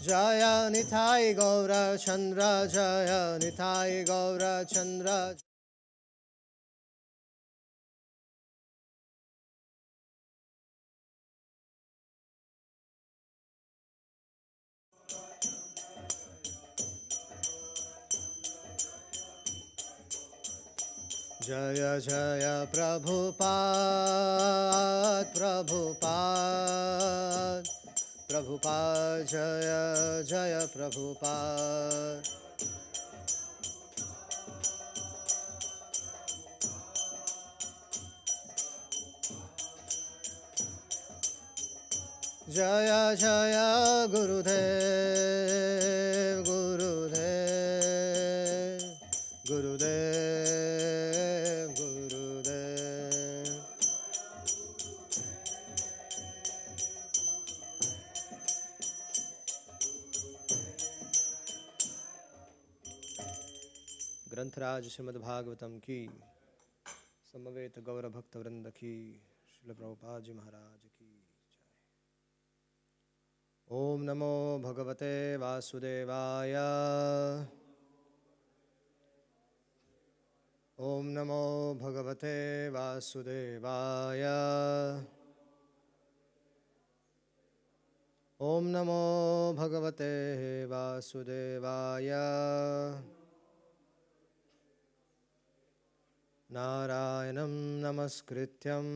जय निताय गौर चंद्र जय निताय गौर चंद्र जय जय प्रभुपाद प्रभुपाद प्रभुपाद जय जय प्रभुपाद जय जय गुरुदेव गुरुदेव गुरुदेव गुरुदेव ग्रंथराज श्रीमद् भागवतम की समवेत गौर भक्त वृंद की श्रील प्रभुपाद जी महाराज की ओम नमो भगवते वासुदेवाय ओम नमो भगवते वासुदेवाय ओम नमो भगवते वासुदेवाय नारायणं नमस्कृत्यं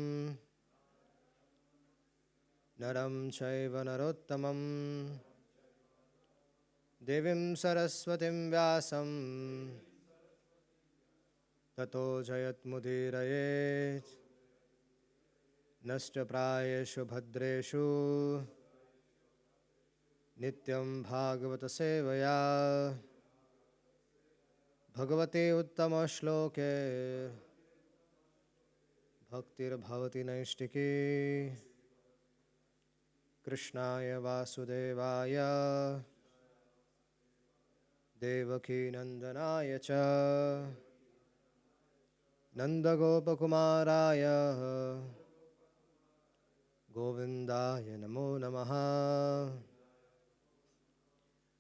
नरं चैव नरोत्तमं देवीं सरस्वतीं व्यासं ततो जयत्मुदीरयेत् नष्टप्रायेषु भद्रेषु नित्यं भागवत सेवया भगवते उत्तमश्लोके भक्तिर्भवति नैष्टिकी कृष्णाय वासुदेवाय देवकी नंदनाय च नंदगोपकुमाराय गोविन्दाय नमो नमः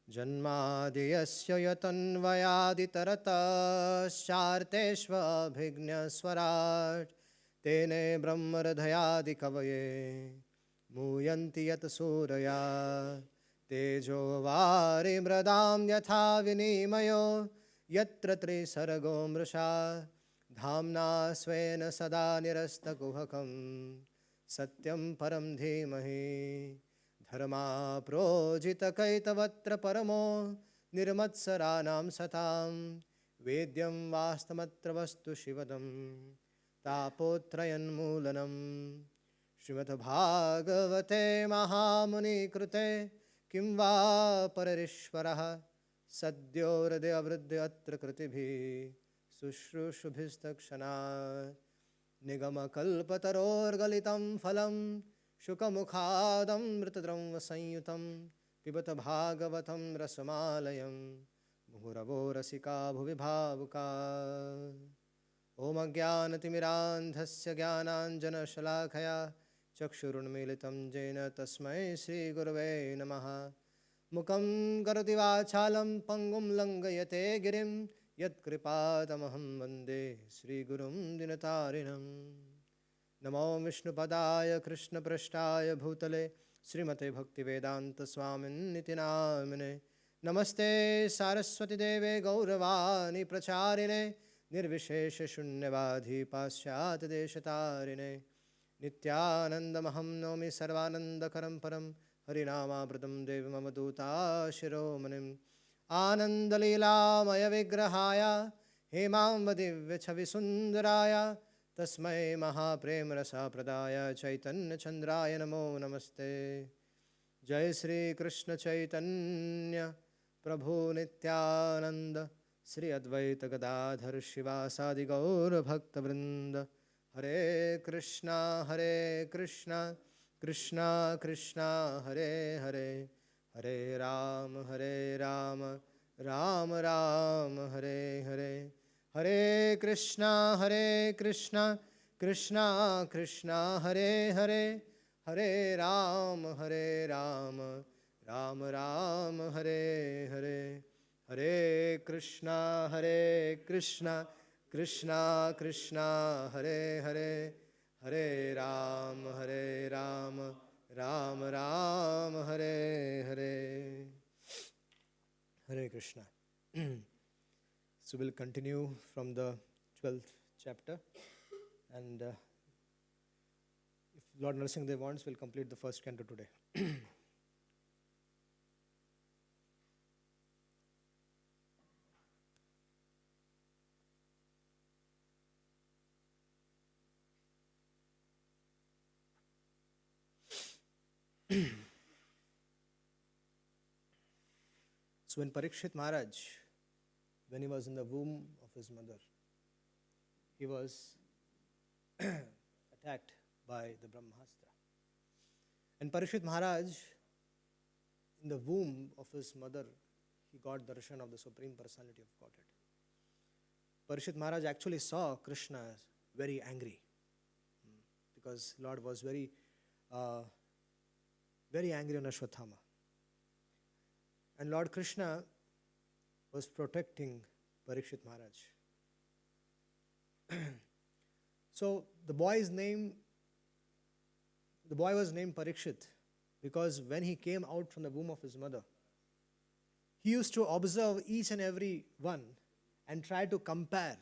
जन्मादियस्य यतन्वयादितरतश्चार्तेष्वभिघ्नस्वराट् तेने ब्रह्महृदयादिकवये मूयन्ति यत् सूरया तेजो वारिमृदां यथा विनिमयो यत्र त्रिसर्गो मृषा धाम्ना स्वेन सदा निरस्तकुहकं सत्यं परं धीमहि धर्माप्रोजितकैतवत्र परमो निर्मत्सराणां सतां वेद्यं वास्तमत्र वस्तु शिवदं तापोत्रयन्मूलनं श्रीमद्भागवते महामुनिकृते किं वा पररीश्वरः सद्यो हृदयवृद्ध अत्र कृतिभिः शुश्रूषुभिस्तक्षणात् निगमकल्पतरोर्गलितं फलं शुकमुखादमृतद्रवसंयुतं पिबत भागवतं रसमालयं मुहुरवो रसिका भुवि भावुका ॐ अज्ञानतिमिरान्धस्य ज्ञानाञ्जनशलाखया चक्षुरुन्मीलितं येन तस्मै श्रीगुरवे नमः मुखं करोति वाचालं पङ्गुं लङ्घयते गिरिं यत्कृपातमहं वन्दे श्रीगुरुं दिनतारिणं नमो विष्णुपदाय कृष्णपृष्ठाय भूतले श्रीमते भक्तिवेदान्तस्वामिन्निति नामिने नमस्ते सारस्वतीदेवे गौरवाणी प्रचारिणे निर्विशेषशून्यवादी पाश्चात्यदेशतारिणे नित्यानन्दमहं नौमि सर्वानन्दकरं परं हरिनामामृतं देवि मम दूताशिरोमणिम् आनन्दलीलामयविग्रहाय हेमाम्बदिव्यछविसुन्दराय तस्मै महाप्रेमरसप्रदाय चैतन्यचन्द्राय नमो नमस्ते जय श्री कृष्ण चैतन्य प्रभु नित्यानंद श्री अद्वैत गदाधर शिवासादि गौर भक्तवृंद हरे Krishna Krishna Krishna Hare Hare Hare Ram Ram Ram Hare Hare Hare Krishna Krishna Krishna Hare Hare Hare Ram Ram Ram Hare Hare, Hare Krishna, Krishna Krishna Hare Hare, Hare Ram, Ram Ram Hare Hare. Hare Krishna. So we'll continue from the 12th chapter, and if Lord Narasimha wants, we'll complete the first canto today. So when Parikshit Maharaj, when he was in the womb of his mother, he was attacked by the Brahmastra. And Parikshit Maharaj, in the womb of his mother, he got darshan of the Supreme Personality of Godhead. Parikshit Maharaj actually saw Krishna very angry, because Lord was very angry on Ashwatthama. And Lord Krishna was protecting Parikshit Maharaj. So the boy was named Parikshit because when he came out from the womb of his mother, he used to observe each and every one and try to compare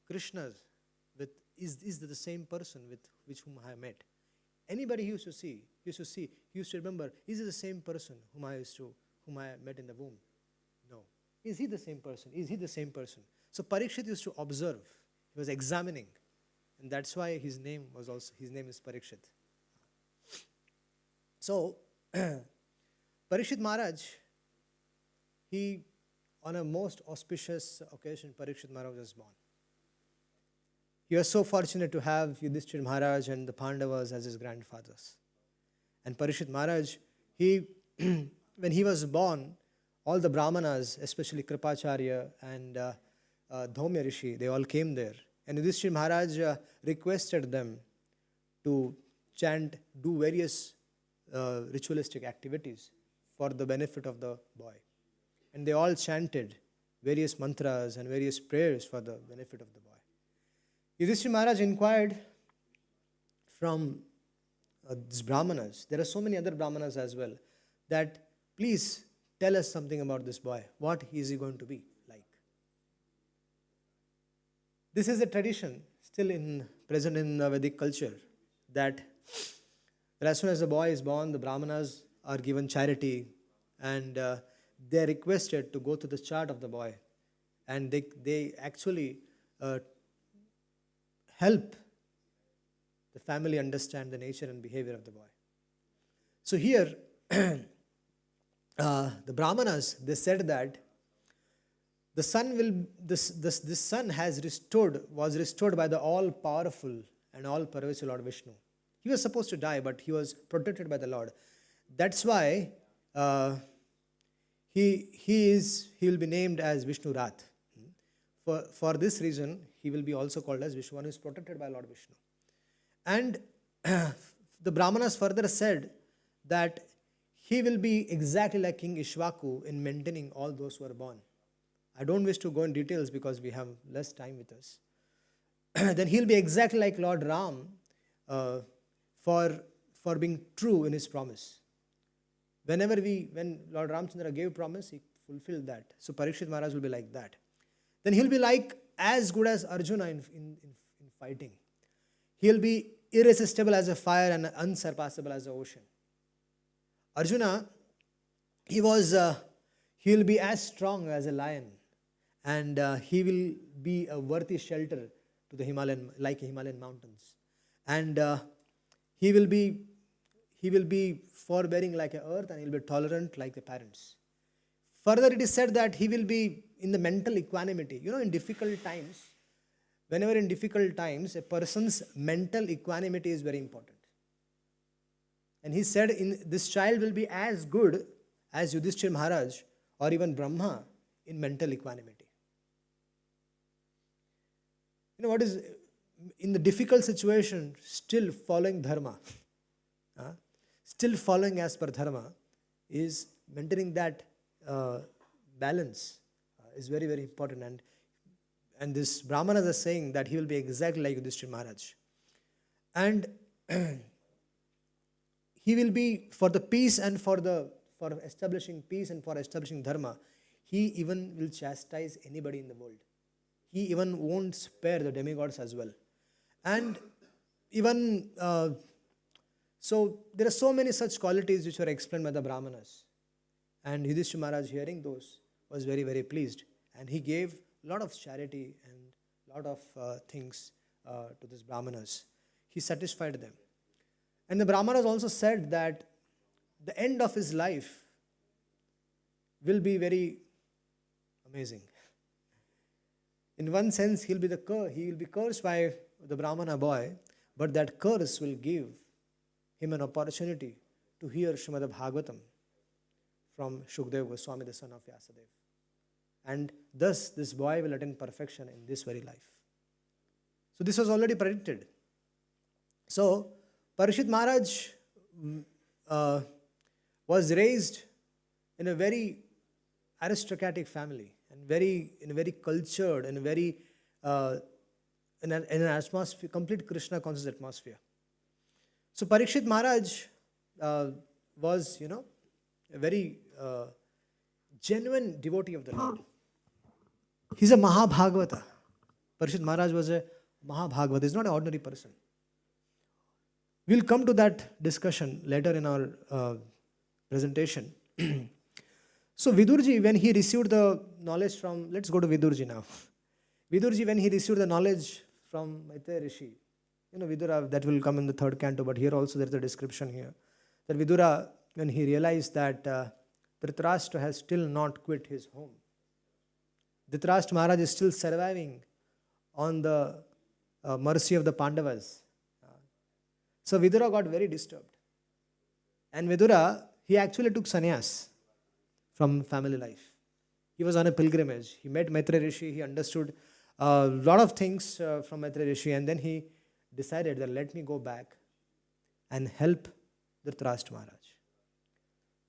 Krishna with, is the same person with whom I met? Anybody he used to see, he used to remember, is it the same person whom I met in the womb? No. Is he the same person? Is he the same person? So Parikshit used to observe. He was examining. And that's why his name is Parikshit. So, Parikshit Maharaj, on a most auspicious occasion, Parikshit Maharaj was born. He was so fortunate to have Yudhishthira Maharaj and the Pandavas as his grandfathers. And Parikshit Maharaj, when he was born, all the Brahmanas, especially Kripacharya and Dhaumya Rishi, they all came there. And Yudhishthira Maharaj requested them to chant, do various ritualistic activities for the benefit of the boy. And they all chanted various mantras and various prayers for the benefit of the boy. Yudhishthira Maharaj inquired from these Brahmanas, there are so many other Brahmanas as well, that please tell us something about this boy. What is he going to be like? This is a tradition still present in Vedic culture, that as soon as a boy is born, the Brahmanas are given charity, and they are requested to go to the chart of the boy, and they actually help the family understand the nature and behavior of the boy. So here, the Brahmanas, they said that the son this son was restored by the all-powerful and all-pervasive Lord Vishnu. He was supposed to die, but he was protected by the Lord. That's why he will be named as Vishnu Rath. For this reason, he will be also called as Vishnu, one who is protected by Lord Vishnu. And the Brahmanas further said that he will be exactly like King Ishvaku in maintaining all those who are born. I don't wish to go in details because we have less time with us. Then he'll be exactly like Lord Ram for being true in his promise. When Lord Ramchandra gave promise, he fulfilled that. So Parikshit Maharaj will be like that. Then he'll be like as good as Arjuna in fighting. He'll be irresistible as a fire and unsurpassable as the ocean. Arjuna, he'll be as strong as a lion, and he will be a worthy shelter to the Himalayan mountains. And he will be forbearing like a earth, and he'll be tolerant like the parents. Further, it is said that he will be in the mental equanimity. In difficult times, whenever in difficult times, a person's mental equanimity is very important. And he said, this child will be as good as Yudhishthira Maharaj or even Brahma in mental equanimity. What is, in the difficult situation, still following dharma. still following as per dharma, is maintaining that balance is very, very important. And this Brahmanas are saying that he will be exactly like Yudhishthira Maharaj. And he will be for the peace and for establishing peace and for establishing dharma. He even will chastise anybody in the world. He even won't spare the demigods as well. And even, so there are so many such qualities which were explained by the Brahmanas. And Yudhishthira Maharaj, hearing those, was very, very pleased. And he gave a lot of charity and a lot of things to these Brahmanas. He satisfied them. And the Brahmanas also said that the end of his life will be very amazing. In one sense, he will be cursed by the Brahmana boy, but that curse will give him an opportunity to hear Srimad Bhagavatam from Shukdev Goswami, the son of Vyasadeva. And thus, this boy will attain perfection in this very life. So this was already predicted. So, Parikshit Maharaj was raised in a very aristocratic family and in a very cultured and very in an atmosphere, complete Krishna conscious atmosphere. So Parikshit Maharaj was, a very genuine devotee of the Lord. He's a Mahabhagavata. Parikshit Maharaj was a Mahabhagavata. He's not an ordinary person. We'll come to that discussion later in our presentation. So Vidurji, when he received the knowledge from, let's go to Vidurji now. Vidurji, when he received the knowledge from Maitreya Rishi, Vidura, that will come in the third canto, but here also there is a description here. That Vidura, when he realized that Dhritarashtra has still not quit his home. Dhritarashtra Maharaj is still surviving on the mercy of the Pandavas. So Vidura got very disturbed. And Vidura, he actually took sannyas from family life. He was on a pilgrimage. He met Maitreya Rishi. He understood a lot of things from Maitreya Rishi. And then he decided that let me go back and help Dhritarashtra Maharaj.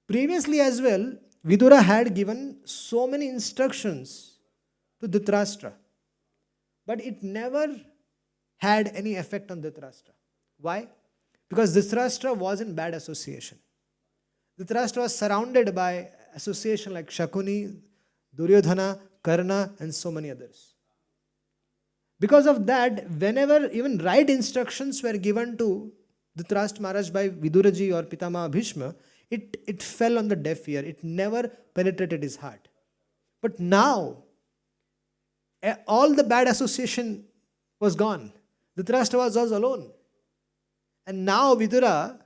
Previously as well, Vidura had given so many instructions to Dhritarashtra. But it never had any effect on Dhritarashtra. Why? Because Dhritarashtra was in bad association. Dhritarashtra was surrounded by association like Shakuni, Duryodhana, Karna, and so many others. Because of that, whenever even right instructions were given to Dhritarashtra Maharaj by Viduraji or Pitama Bhishma, it fell on the deaf ear. It never penetrated his heart. But now, all the bad association was gone. Dhritarashtra was alone. And now Vidura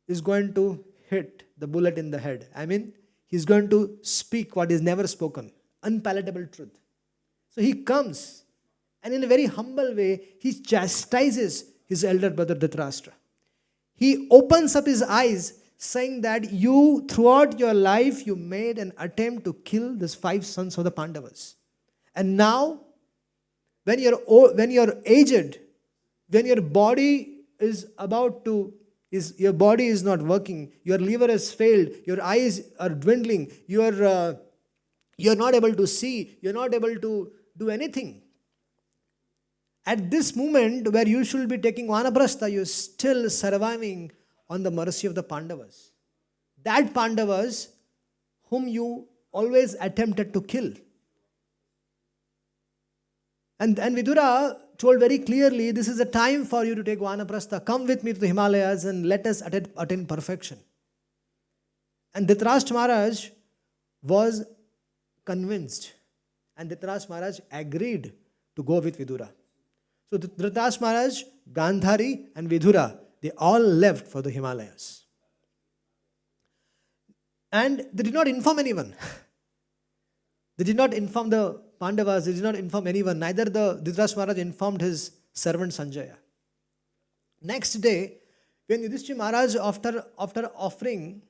is going to hit the bullet in the head. I mean, he's going to speak what is never spoken, unpalatable truth. So he comes and in a very humble way, he chastises his elder brother Dhritarashtra. He opens up his eyes saying that you, throughout your life, you made an attempt to kill these 5 sons of the Pandavas. And now, when you're aged, when your body is your body is not working, your liver has failed, your eyes are dwindling, you're not able to see, you're not able to do anything. At this moment where you should be taking vanaprastha, you're still surviving on the mercy of the Pandavas. That Pandavas whom you always attempted to kill. And Vidura told very clearly, this is a time for you to take vanaprastha. Come with me to the Himalayas and let us attain perfection. And Dhritarashtra Maharaj was convinced. And Dhritarashtra Maharaj agreed to go with Vidura. So Dhritarashtra Maharaj, Gandhari and Vidura, they all left for the Himalayas. And they did not inform anyone. They did not inform the Pandavas, they did not inform anyone. Neither the Dhritarashtra Maharaj informed his servant Sanjaya. Next day, when Yudhishthira Maharaj, after offering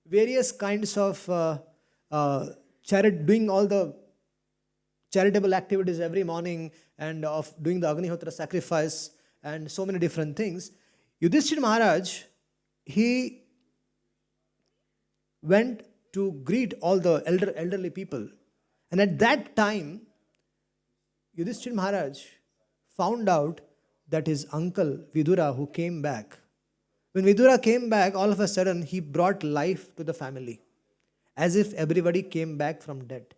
various kinds of doing all the charitable activities every morning and of doing the Agnihotra sacrifice and so many different things, Yudhishthira Maharaj he went to greet all the elderly people. And at that time, Yudhishthira Maharaj found out that his uncle Vidura, who came back, when Vidura came back, all of a sudden he brought life to the family, as if everybody came back from dead.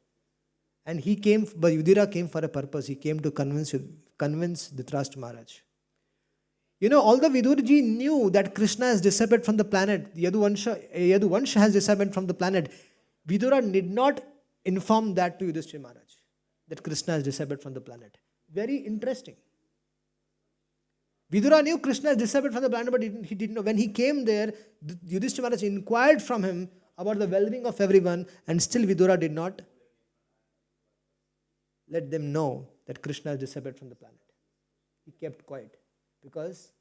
And but Yudhira came for a purpose. He came to convince Dhritarashtra Maharaj. Although Vidurji knew that Krishna has disappeared from the planet, Yaduvansha has disappeared from the planet, Vidura did not inform that to Yudhishthira Maharaj, that Krishna has disappeared from the planet. Very interesting. Vidura knew Krishna has disappeared from the planet, but he didn't know. When he came there, Yudhishthira Maharaj inquired from him about the well-being of everyone, and still Vidura did not let them know that Krishna has disappeared from the planet. He kept quiet, because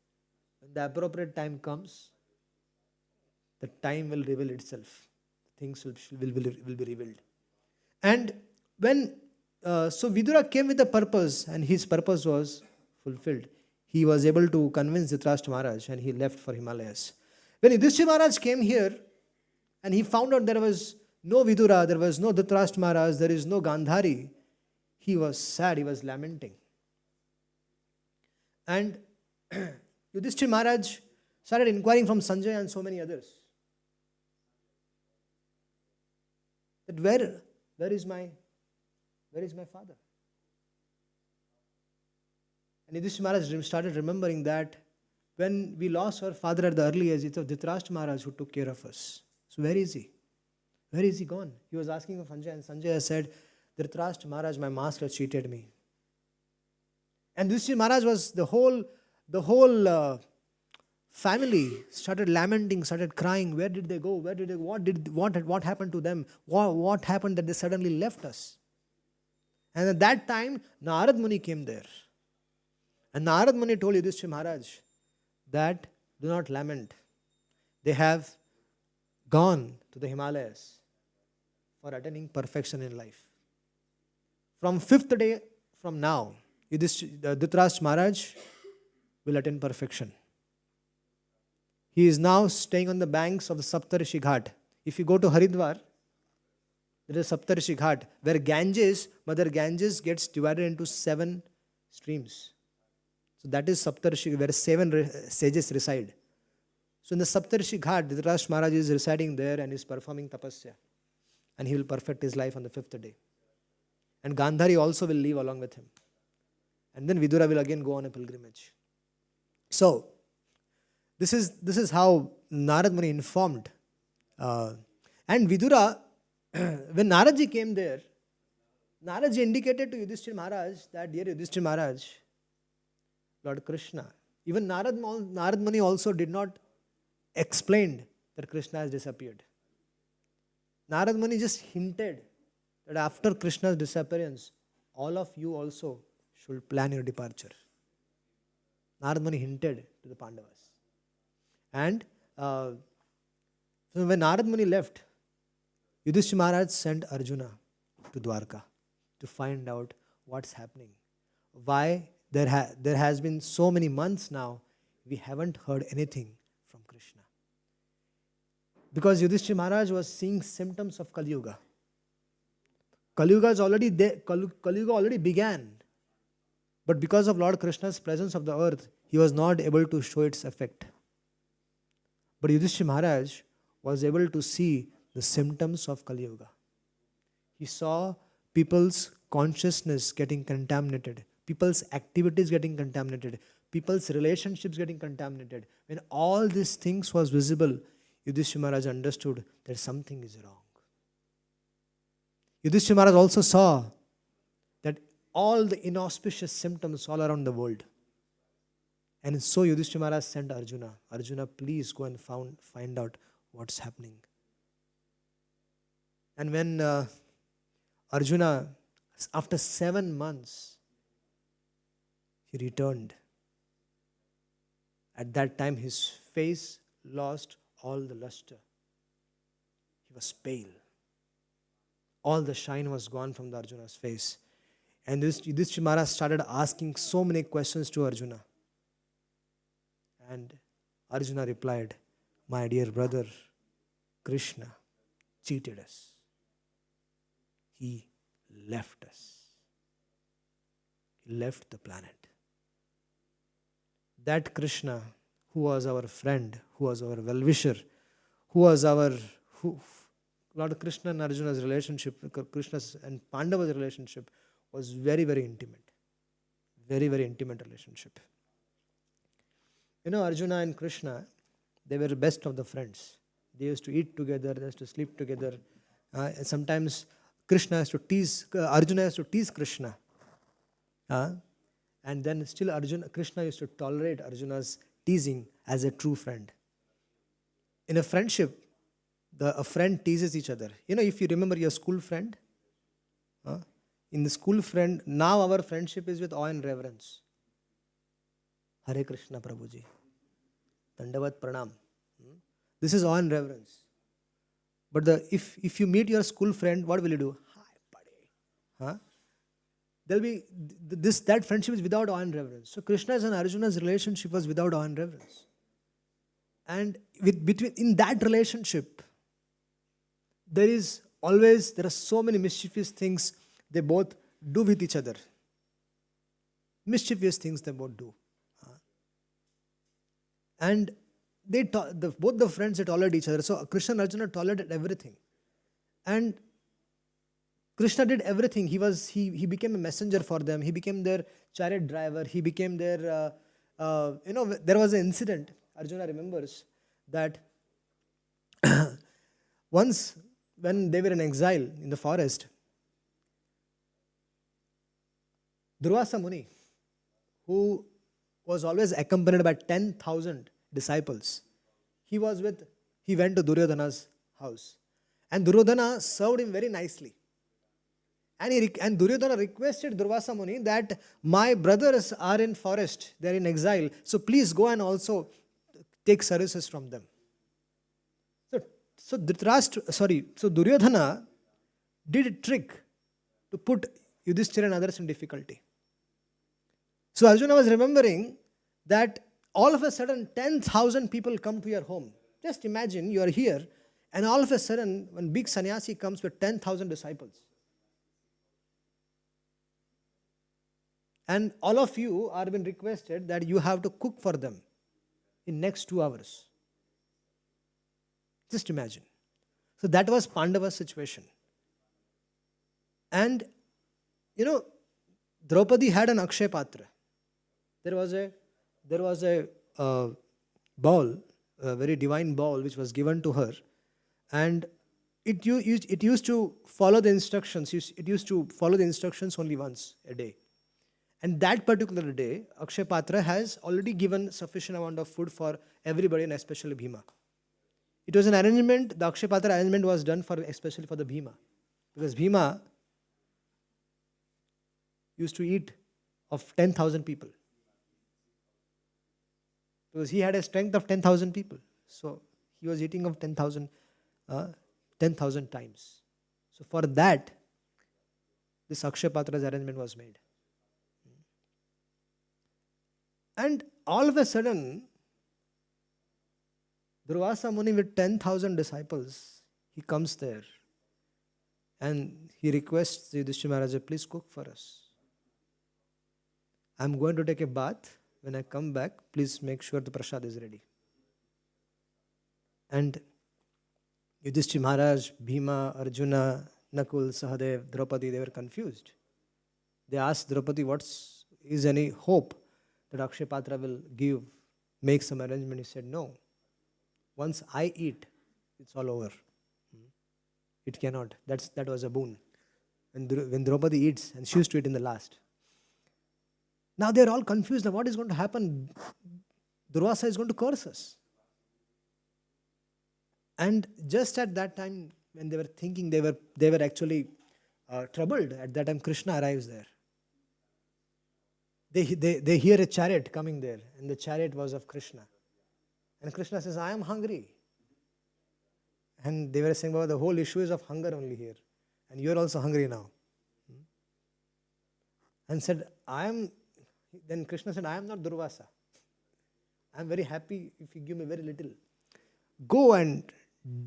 when the appropriate time comes, the time will reveal itself. Things will be revealed. And when so Vidura came with a purpose, and his purpose was fulfilled. He was able to convince Dhritarashtra Maharaj, and he left for Himalayas. When Yudhishthira Maharaj came here, and he found out there was no Vidura, there was no Dhritarashtra Maharaj, there is no Gandhari, he was sad, he was lamenting. And Yudhishthira Maharaj started inquiring from Sanjay and so many others, that where is my father? And Yudhishthira Maharaj started remembering that when we lost our father at the early age, it was Dhritarashtra Maharaj who took care of us. So where is he? Where is he gone? He was asking for Sanjay, and Sanjay said, Dhritarashtra Maharaj, my master, cheated me. And Yudhishthira Maharaj was the whole family started lamenting, started crying. Where did they go? What happened to them? What happened that they suddenly left us? And at that time, Narad Muni came there. And Narad Muni told Yudhishthira Maharaj that do not lament. They have gone to the Himalayas for attaining perfection in life. From 5th day from now, Dhritarashtra Maharaj will attain perfection. He is now staying on the banks of the Saptarishi Ghat. If you go to Haridwar, there is Saptarishi Ghat, where Mother Ganges gets divided into 7 streams. So that is Saptarishi, where 7 sages reside. So in the Saptarishi Ghat, Dhritarashtra Maharaj is residing there and is performing tapasya. And he will perfect his life on the 5th day. And Gandhari also will leave along with him. And then Vidura will again go on a pilgrimage. So, this is how Narad Muni informed. And Vidura, when Naradji came there, Naradji indicated to Yudhishthira Maharaj that, dear Yudhishthira Maharaj, Lord Krishna, even Narad Muni also did not explain that Krishna has disappeared. Narad Muni just hinted that after Krishna's disappearance, all of you also should plan your departure. Narad Muni hinted to the Pandavas. And so when Narad Muni left, Yudhishthira Maharaj sent Arjuna to Dwarka to find out what's happening. Why there has been so many months now, we haven't heard anything from Krishna. Because Yudhishthira Maharaj was seeing symptoms of Kali Yuga. Kali Yuga is already there. Kali Yuga already began. But because of Lord Krishna's presence of the earth, he was not able to show its effect. But Yudhishthira Maharaj was able to see the symptoms of Kali Yuga. He saw people's consciousness getting contaminated, people's activities getting contaminated, people's relationships getting contaminated. When all these things was visible, Yudhishthira Maharaj understood that something is wrong. Yudhishthira Maharaj also saw that all the inauspicious symptoms all around the world. And so Yudhishthira Maharaj sent Arjuna. Arjuna, please go and find out what's happening. And when Arjuna, after 7 months, he returned. At that time, his face lost all the luster. He was pale. All the shine was gone from the Arjuna's face. And Yudhishthira Maharaj started asking so many questions to Arjuna. And Arjuna replied, My dear brother, Krishna cheated us. He left us. He left the planet. That Krishna, who was our friend, who was our well-wisher, who was Lord Krishna and Arjuna's relationship, Krishna's and Pandava's relationship was very, very intimate. Very, very intimate relationship. Arjuna and Krishna, they were the best of the friends. They used to eat together, they used to sleep together. Sometimes Arjuna has to tease Krishna. And then still Krishna used to tolerate Arjuna's teasing as a true friend. In a friendship, a friend teases each other. If you remember your school friend, in the school friend, now our friendship is with awe and reverence. Hare Krishna Prabhuji. Dandavat Pranam. This is awe and reverence. But if you meet your school friend, what will you do? Hi, buddy. There'll be that friendship is without awe and reverence. So Krishna's and Arjuna's relationship was without awe and reverence. And in that relationship, there are so many mischievous things they both do with each other. Mischievous things they both do. And both the friends, they tolerate each other. So Krishna and Arjuna tolerated everything. And Krishna did everything. He became a messenger for them. He became their chariot driver. He became their, there was an incident, Arjuna remembers, that once when they were in exile in the forest, Durvasa Muni, who was always accompanied by 10,000 disciples, he went to Duryodhana's house. And Duryodhana served him very nicely. And Duryodhana requested Durvasa Muni that my brothers are in forest, they are in exile, so please go and also take services from them. So Duryodhana did a trick to put Yudhishthira and others in difficulty. So Arjuna was remembering that all of a sudden 10,000 people come to your home. Just imagine you are here and all of a sudden one big sannyasi comes with 10,000 disciples. And all of you are being requested that you have to cook for them in next 2 hours. Just imagine. So that was Pandava's situation. And, Draupadi had an Akshay Patra. There was a bowl, a very divine bowl which was given to her. And it used to follow the instructions. It used to follow the instructions only once a day. And that particular day, Akshay Patra has already given sufficient amount of food for everybody and especially Bhima. It was an arrangement, the Akshay Patra arrangement was done especially for the Bhima. Because Bhima used to eat of 10,000 people. Because he had a strength of 10,000 people. So he was eating of 10,000 times. So for that, this Akshay Patra's arrangement was made. And all of a sudden, Durvasa Muni with 10,000 disciples, he comes there and he requests Yudhishthira Maharaja, please cook for us. I'm going to take a bath. When I come back, please make sure the prasad is ready. And Yudhishthira Maharaj, Bhima, Arjuna, Nakul, Sahadev, Draupadi, they were confused. They asked Draupadi, is any hope that Akshay Patra will make some arrangement? He said, no. Once I eat, it's all over. It cannot. That was a boon. When Draupadi eats, and she used to eat in the last. Now they're all confused. Now what is going to happen? Durvasa is going to curse us. And just at that time, when they were thinking, they were actually troubled. At that time, Krishna arrives there. They hear a chariot coming there, and the chariot was of Krishna. And Krishna says, I am hungry. And they were saying, well, the whole issue is of hunger only here. And you're also hungry now. And said, then Krishna said, I am not Durvasa. I am very happy if you give me very little. go and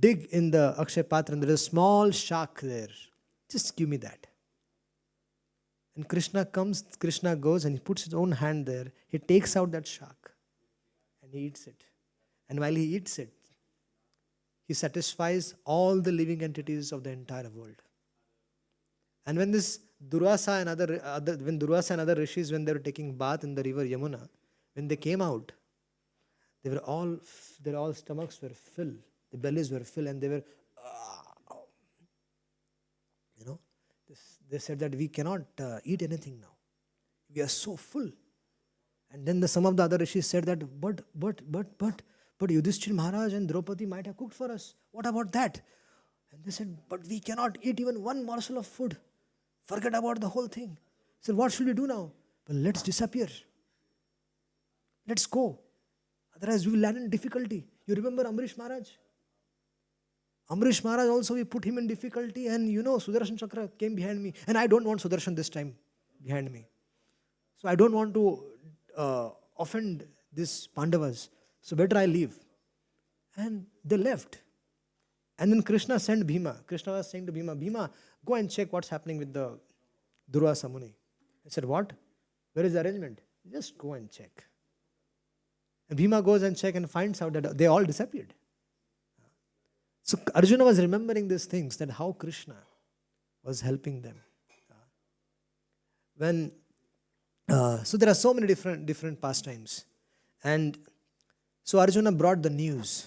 dig in the Akshay Patra and there is a small shark there. Just give me that. And Krishna goes and he puts his own hand there. He takes out that shark and he eats it. And while he eats it, he satisfies all the living entities of the entire world. And when this Durvasa and other rishis, when they were taking bath in the river Yamuna, when they came out, their all stomachs were filled, the bellies were filled, and they were, they said that we cannot eat anything now. We are so full. And then some of the other rishis said that, but Yudhishthira Maharaj and Draupadi might have cooked for us. What about that? And they said, but we cannot eat even one morsel of food. Forget about the whole thing. He said, what should we do now? Well, let's disappear. Let's go. Otherwise, we will land in difficulty. You remember Amrish Maharaj? Amrish Maharaj also, we put him in difficulty, and Sudarshan Chakra came behind me. And I don't want Sudarshan this time behind me. So I don't want to offend these Pandavas. So better I leave. And they left. And then Krishna sent Bhima. Krishna was saying to Bhima, Bhima, go and check what's happening with the Durvasa Muni. He said, what? Where is the arrangement? Just go and check. And Bhima goes and check and finds out that they all disappeared. So Arjuna was remembering these things, that how Krishna was helping them. So there are so many different pastimes. And so Arjuna brought the news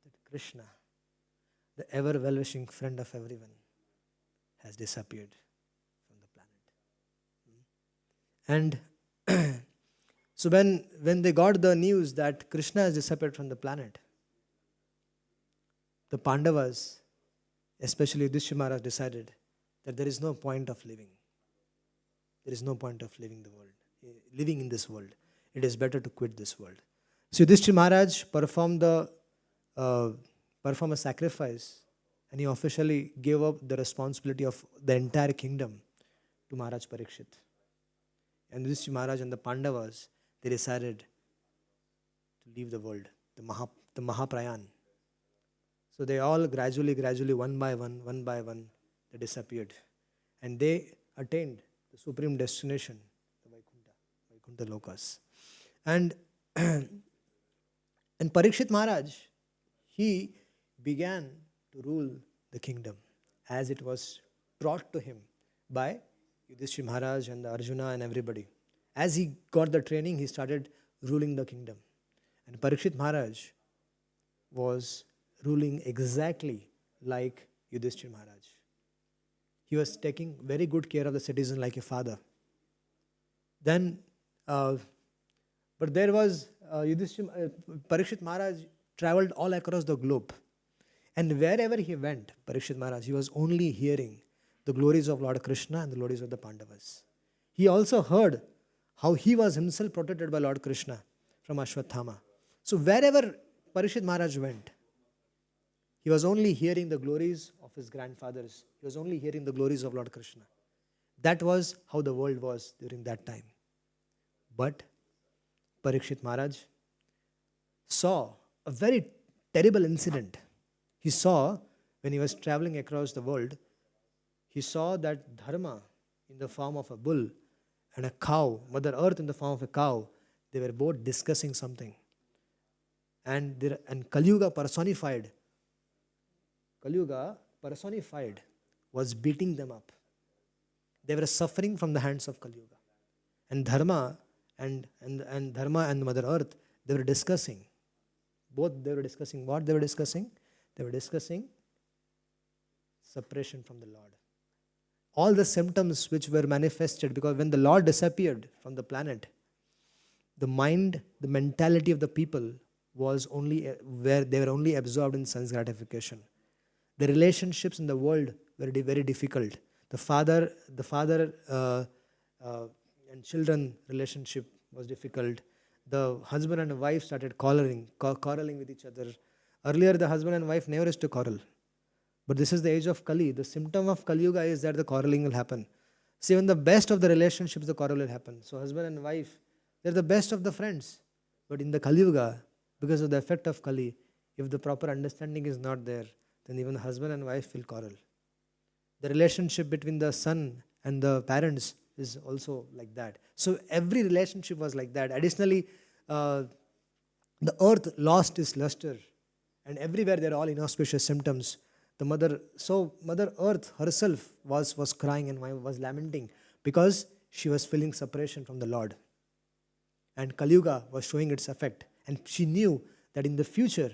that Krishna, the ever well-wishing friend of everyone, has disappeared from the planet. And so when they got the news that Krishna has disappeared from the planet, the Pandavas, especially Yudhishthira Maharaj, decided that there is no point of living. There is no point of living in this world. It is better to quit this world. So Yudhishthira Maharaj performed a sacrifice, and he officially gave up the responsibility of the entire kingdom to Maharaj Parikshit. And Yudhishthira Maharaj and the Pandavas, they decided to leave the world, the Mahaprayan. So they all gradually, one by one, they disappeared. And they attained the supreme destination, the Vaikuntha Lokas. And Parikshit Maharaj, he began to rule the kingdom as it was taught to him by Yudhishthira Maharaj and Arjuna and everybody. As he got the training, he started ruling the kingdom. And Parikshit Maharaj was ruling exactly like Yudhishthira Maharaj. He was taking very good care of the citizen like a father. Then, but there was Parikshit Maharaj traveled all across the globe. And wherever he went, Parikshit Maharaj, he was only hearing the glories of Lord Krishna and the glories of the Pandavas. He also heard how he was himself protected by Lord Krishna from Ashwatthama. So wherever Parikshit Maharaj went, he was only hearing the glories of his grandfathers. He was only hearing the glories of Lord Krishna. That was how the world was during that time. But Parikshit Maharaj saw a very terrible incident. He saw, when he was traveling across the world, he saw that Dharma in the form of a bull and a cow, Mother Earth in the form of a cow, they were both discussing something. And Kali-yuga personified was beating them up. They were suffering from the hands of Kali-yuga. And Dharma and Mother Earth, they were discussing. They were discussing what? They were discussing separation from the Lord. All the symptoms which were manifested, because when the Lord disappeared from the planet, the mentality of the people was only where they were only absorbed in sense gratification. The relationships in the world were very difficult. The father and children relationship was difficult. The husband and wife started quarreling with each other. Earlier, the husband and wife never used to quarrel. But this is the age of Kali. The symptom of Kali Yuga is that the quarreling will happen. See, even the best of the relationships, the quarrel will happen. So husband and wife, they're the best of the friends. But in the Kali Yuga, because of the effect of Kali, if the proper understanding is not there, then even husband and wife will quarrel. The relationship between the son and the parents is also like that. So every relationship was like that. Additionally, the earth lost its luster, and everywhere there are all inauspicious symptoms. Mother Earth herself was crying and was lamenting because she was feeling separation from the Lord. And Kali Yuga was showing its effect. And she knew that in the future,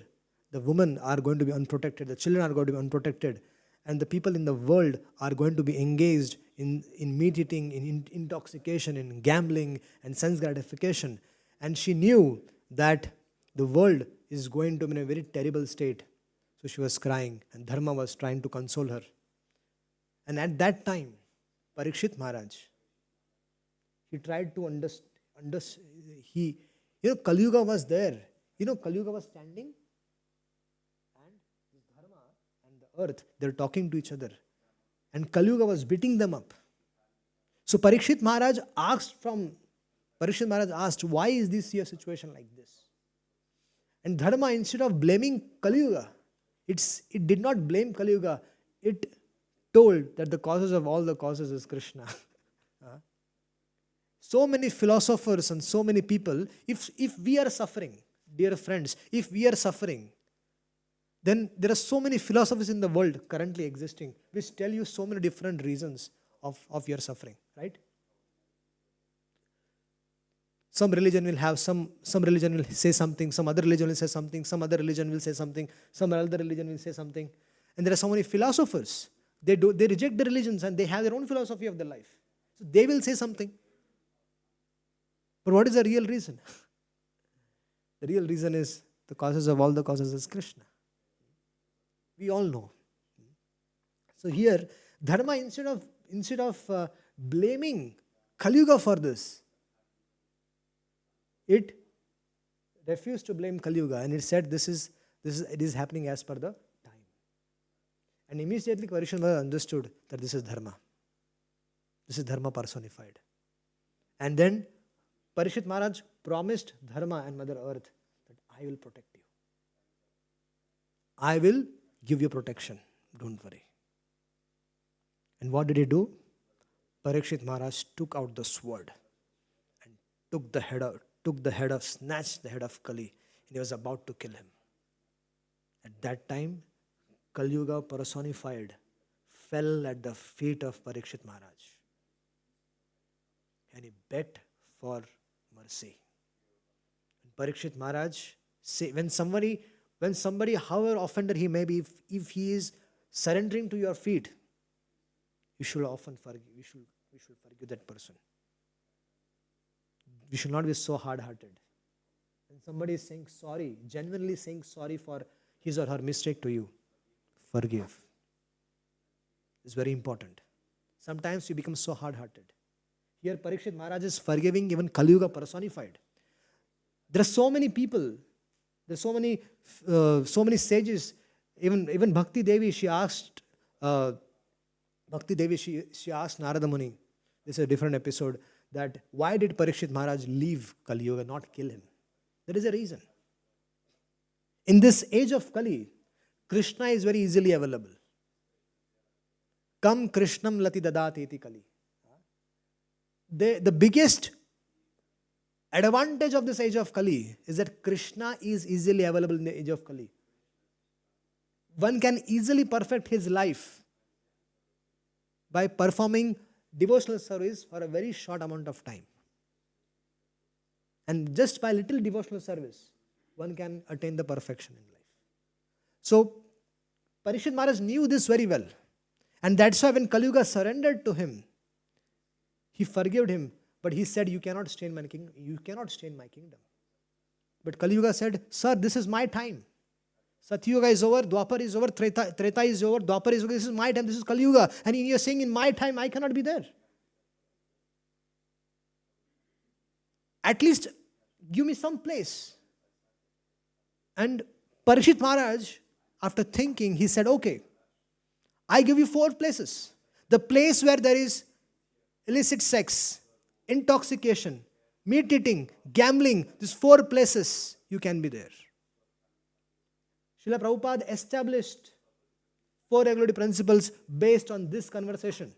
the women are going to be unprotected, the children are going to be unprotected, and the people in the world are going to be engaged in meat eating, in intoxication, in gambling, and sense gratification. And she knew that the world is going to be in a very terrible state. So she was crying, and Dharma was trying to console her. And at that time, Parikshit Maharaj, he tried to understand. Kali Yuga was there. Kali Yuga was standing, and this Dharma and the earth, they're talking to each other. And Kali Yuga was beating them up. So Parikshit Maharaj asked, why is this your situation like this? And Dharma, instead of blaming Kali Yuga, it did not blame Kali Yuga. It told that the causes of all the causes is Krishna. So many philosophers and so many people, if we are suffering, dear friends, if we are suffering, then there are so many philosophies in the world currently existing which tell you so many different reasons of your suffering, right? Some religion will have some religion will say something, some other religion will say something, some other religion will say something, some other religion will say something. And there are so many philosophers. They reject the religions and they have their own philosophy of their life. So they will say something. But what is the real reason? The real reason is the causes of all the causes is Krishna. We all know. So here, Dharma, instead of blaming Kali Yuga for this, it refused to blame Kali Yuga, and it said it is happening as per the time. And immediately Parikshit Maharaj understood that this is Dharma. This is Dharma personified. And then Parikshit Maharaj promised Dharma and Mother Earth that I will protect you. I will give you protection. Don't worry. And what did he do? Parikshit Maharaj took out the sword and snatched the head of Kali, and he was about to kill him. At that time, Kali Yuga personified fell at the feet of Parikshit Maharaj, and he begged for mercy. And Parikshit Maharaj say, when somebody, however offender he may be, if he is surrendering to your feet, you should often forgive. We should forgive that person. We should not be so hard-hearted. When somebody is saying sorry, genuinely saying sorry for his or her mistake to you, forgive. It's very important. Sometimes we become so hard-hearted. Here Parikshit Maharaj is forgiving even Kali Yuga personified. There are so many people, there are so many sages. Even Bhakti Devi, she asked Narada Muni, this is a different episode, that why did Parikshit Maharaj leave Kali Yuga, not kill him? There is a reason. In this age of Kali, Krishna is very easily available. Kam Krishnam lati dadati iti Kali. The biggest advantage of this age of Kali is that Krishna is easily available in the age of Kali. One can easily perfect his life by performing devotional service for a very short amount of time. And just by little devotional service, one can attain the perfection in life. So, Parikshit Maharaj knew this very well. And that's why when Kali Yuga surrendered to him, he forgave him, but he said, you cannot stay in my kingdom. You cannot stay in my kingdom. But Kali Yuga said, sir, this is my time. Satya Yuga is over, Dwapar is over, Treta is over, Dwapar is over, this is my time, this is Kali Yuga. And you're saying, in my time, I cannot be there. At least, give me some place. And Parikshit Maharaj, after thinking, he said, okay, I give you 4 places. The place where there is illicit sex, intoxication, meat eating, gambling, these 4 places, you can be there. Srila Prabhupada established 4 regulatory principles based on this conversation.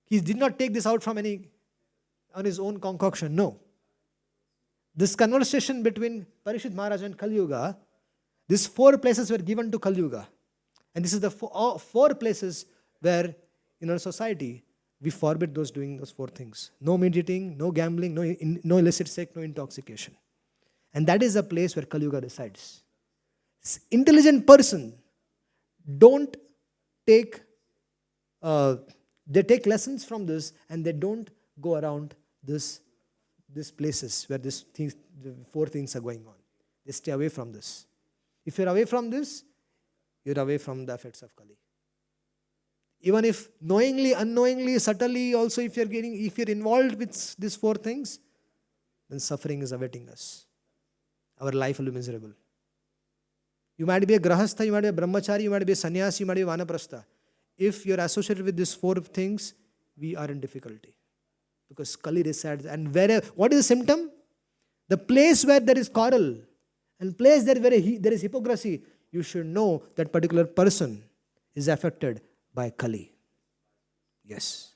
He did not take this out on his own concoction. No. This conversation between Parishit Maharaj and Kali Yuga, these 4 places were given to Kali Yuga. And this is the 4 places where in our society we forbid doing those 4 things. No meat eating, no gambling, no illicit sex, no intoxication. And that is the place where Kali Yuga resides. Intelligent person don't take, they take lessons from this and they don't go around these places where the 4 things are going on. They stay away from this. If you're away from this, you're away from the effects of Kali. Even if knowingly, unknowingly, subtly, also if you're involved with these 4 things, then suffering is awaiting us. Our life will be miserable. You might be a grahastha, you might be a brahmachari, you might be a sannyasi, you might be a vanaprastha. If you're associated with these 4 things, we are in difficulty. Because Kali resides. And what is the symptom? The place where there is quarrel and place where there is hypocrisy, you should know that particular person is affected by Kali. Yes.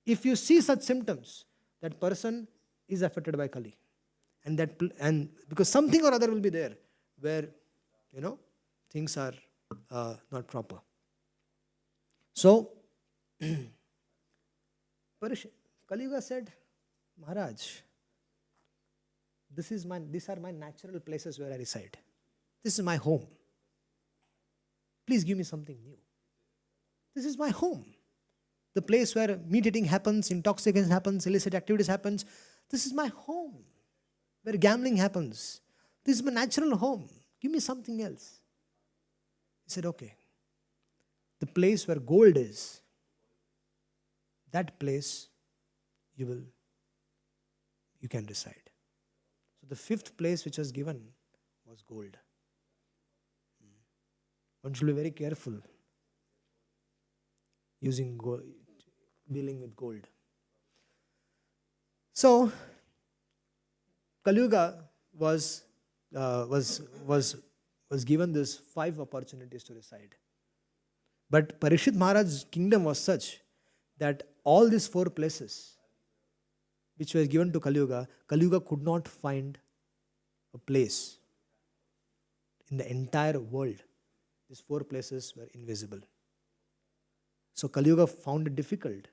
If you see such symptoms, that person is affected by Kali. And because something or other will be there where, things are not proper. So, Kali Yuga said, Maharaj, these are my natural places where I reside. This is my home. Please give me something new. This is my home. The place where meat eating happens, intoxication happens, illicit activities happens. This is my home. Where gambling happens. This is my natural home. Give me something else. He said, okay. The place where gold is, that place you can reside. So the 5th place which was given was gold. One should be very careful using gold, dealing with gold. So Kali Yuga was given these 5 opportunities to reside. But Parishit Maharaj's kingdom was such that all these 4 places which were given to Kali Yuga could not find a place in the entire world. These 4 places were invisible. So Kali Yuga found it difficult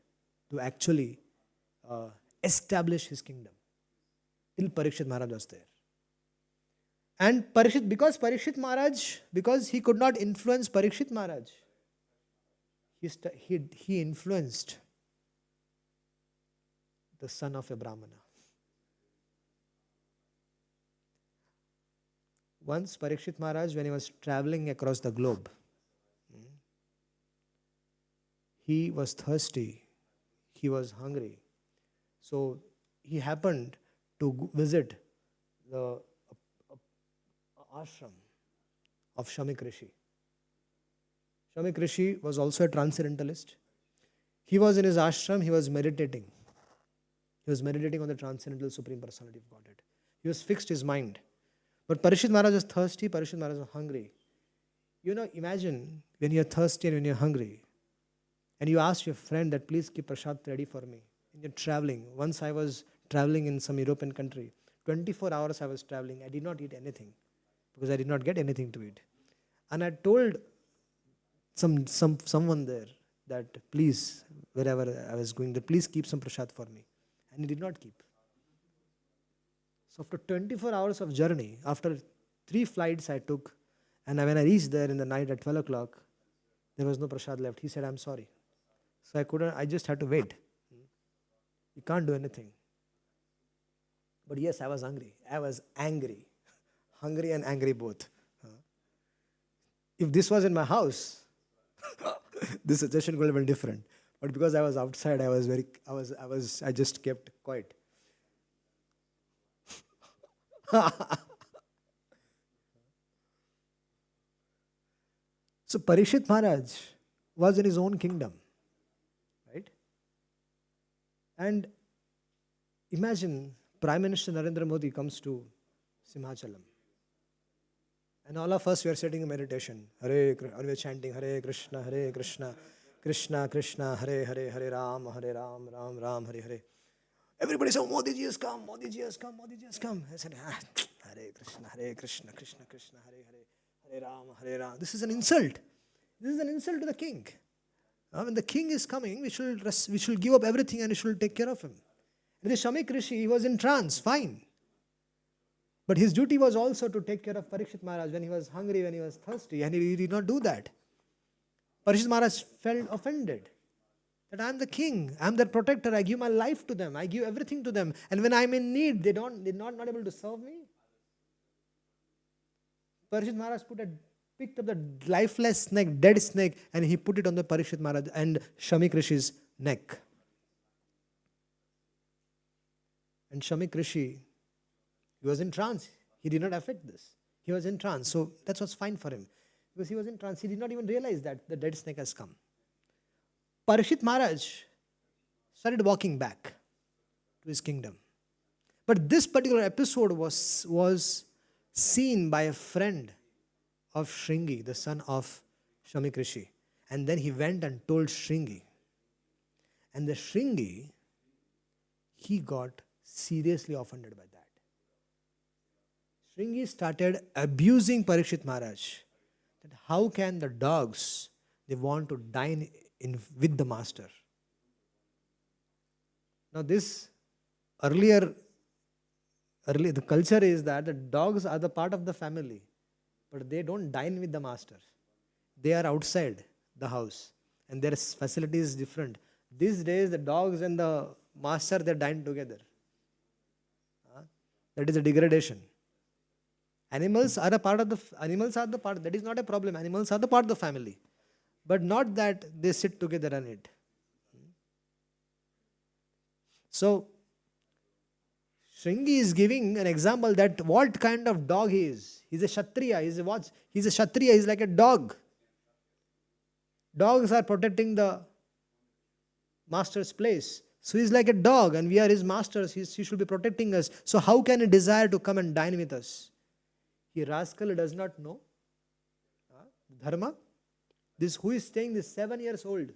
to actually establish his kingdom till Parishit Maharaj was there. And because he could not influence Parishit Maharaj, he influenced the son of a Brahmana. Once Parikshit Maharaj, when he was traveling across the globe, he was thirsty, he was hungry. So he happened to visit the ashram of Shamik Rishi. Shamik Rishi was also a transcendentalist. He was in his ashram, he was meditating. He was meditating on the transcendental Supreme Personality of Godhead. He was fixed his mind. But Parishit Maharaj was thirsty, Parishit Maharaj was hungry. Imagine when you're thirsty and when you're hungry, and you ask your friend that please keep prasad ready for me. And you're traveling. Once I was traveling in some European country. 24 hours I was traveling. I did not eat anything because I did not get anything to eat. And I told someone there that please, wherever I was going, that please keep some prasad for me. And he did not keep. So after 24 hours of journey, after 3 flights I took, and when I reached there in the night at 12 o'clock, there was no prasad left. He said, I'm sorry. So I just had to wait. You can't do anything. But yes, I was hungry. I was angry. Hungry and angry both. If this was in my house, this situation would have been different. But because I was outside, I just kept quiet. So Parishit Maharaj was in his own kingdom. Right? And imagine Prime Minister Narendra Modi comes to Simhachalam. And all of us, we are sitting in meditation. And we are chanting Hare Krishna, Krishna Krishna, Hare Ram, Ram Ram, Hare Hare. Everybody said, Modi ji has come, Modi ji has come, Modi ji has come. I said, Hare Krishna, Krishna Krishna, Hare Hare Ram. This is an insult. This is an insult to the king. When the king is coming, we should give up everything and we should take care of him. And the Shamik Rishi, he was in trance, fine. But his duty was also to take care of Parikshit Maharaj when he was hungry, when he was thirsty, and he did not do that. Parikshit Maharaj felt offended that I am the king, I am their protector, I give my life to them, I give everything to them, and when I am in need, they're not able to serve me. Parikshit Maharaj picked up the lifeless snake, dead snake, and he put it on the Parikshit Maharaj and Shamik Rishi's neck. And Shamik Rishi, he was in trance. He did not affect this. He was in trance. So that was fine for him. Because he was in trance. He did not even realize that the dead snake has come. Parikshit Maharaj started walking back to his kingdom. But this particular episode was seen by a friend of Shringi, the son of Shamik Rishi. And then he went and told Shringi. And the Shringi, he got seriously offended by that. Shringi started abusing Parikshit Maharaj. That how can the dogs, they want to dine with the master? Now this, earlier the culture is that the dogs are the part of the family, but they don't dine with the master. They are outside the house and their facility is different. These days the dogs and the master, they dine together. That is a degradation. Animals are the part, that is not a problem. Animals are the part of the family. But not that they sit together and eat. So, Shringi is giving an example that what kind of dog he is. He's a Kshatriya. He's a Kshatriya. He's like a dog. Dogs are protecting the master's place. So he's like a dog and we are his masters. He should be protecting us. So how can he desire to come and dine with us? He rascal does not know dharma. This who is staying this 7 years old.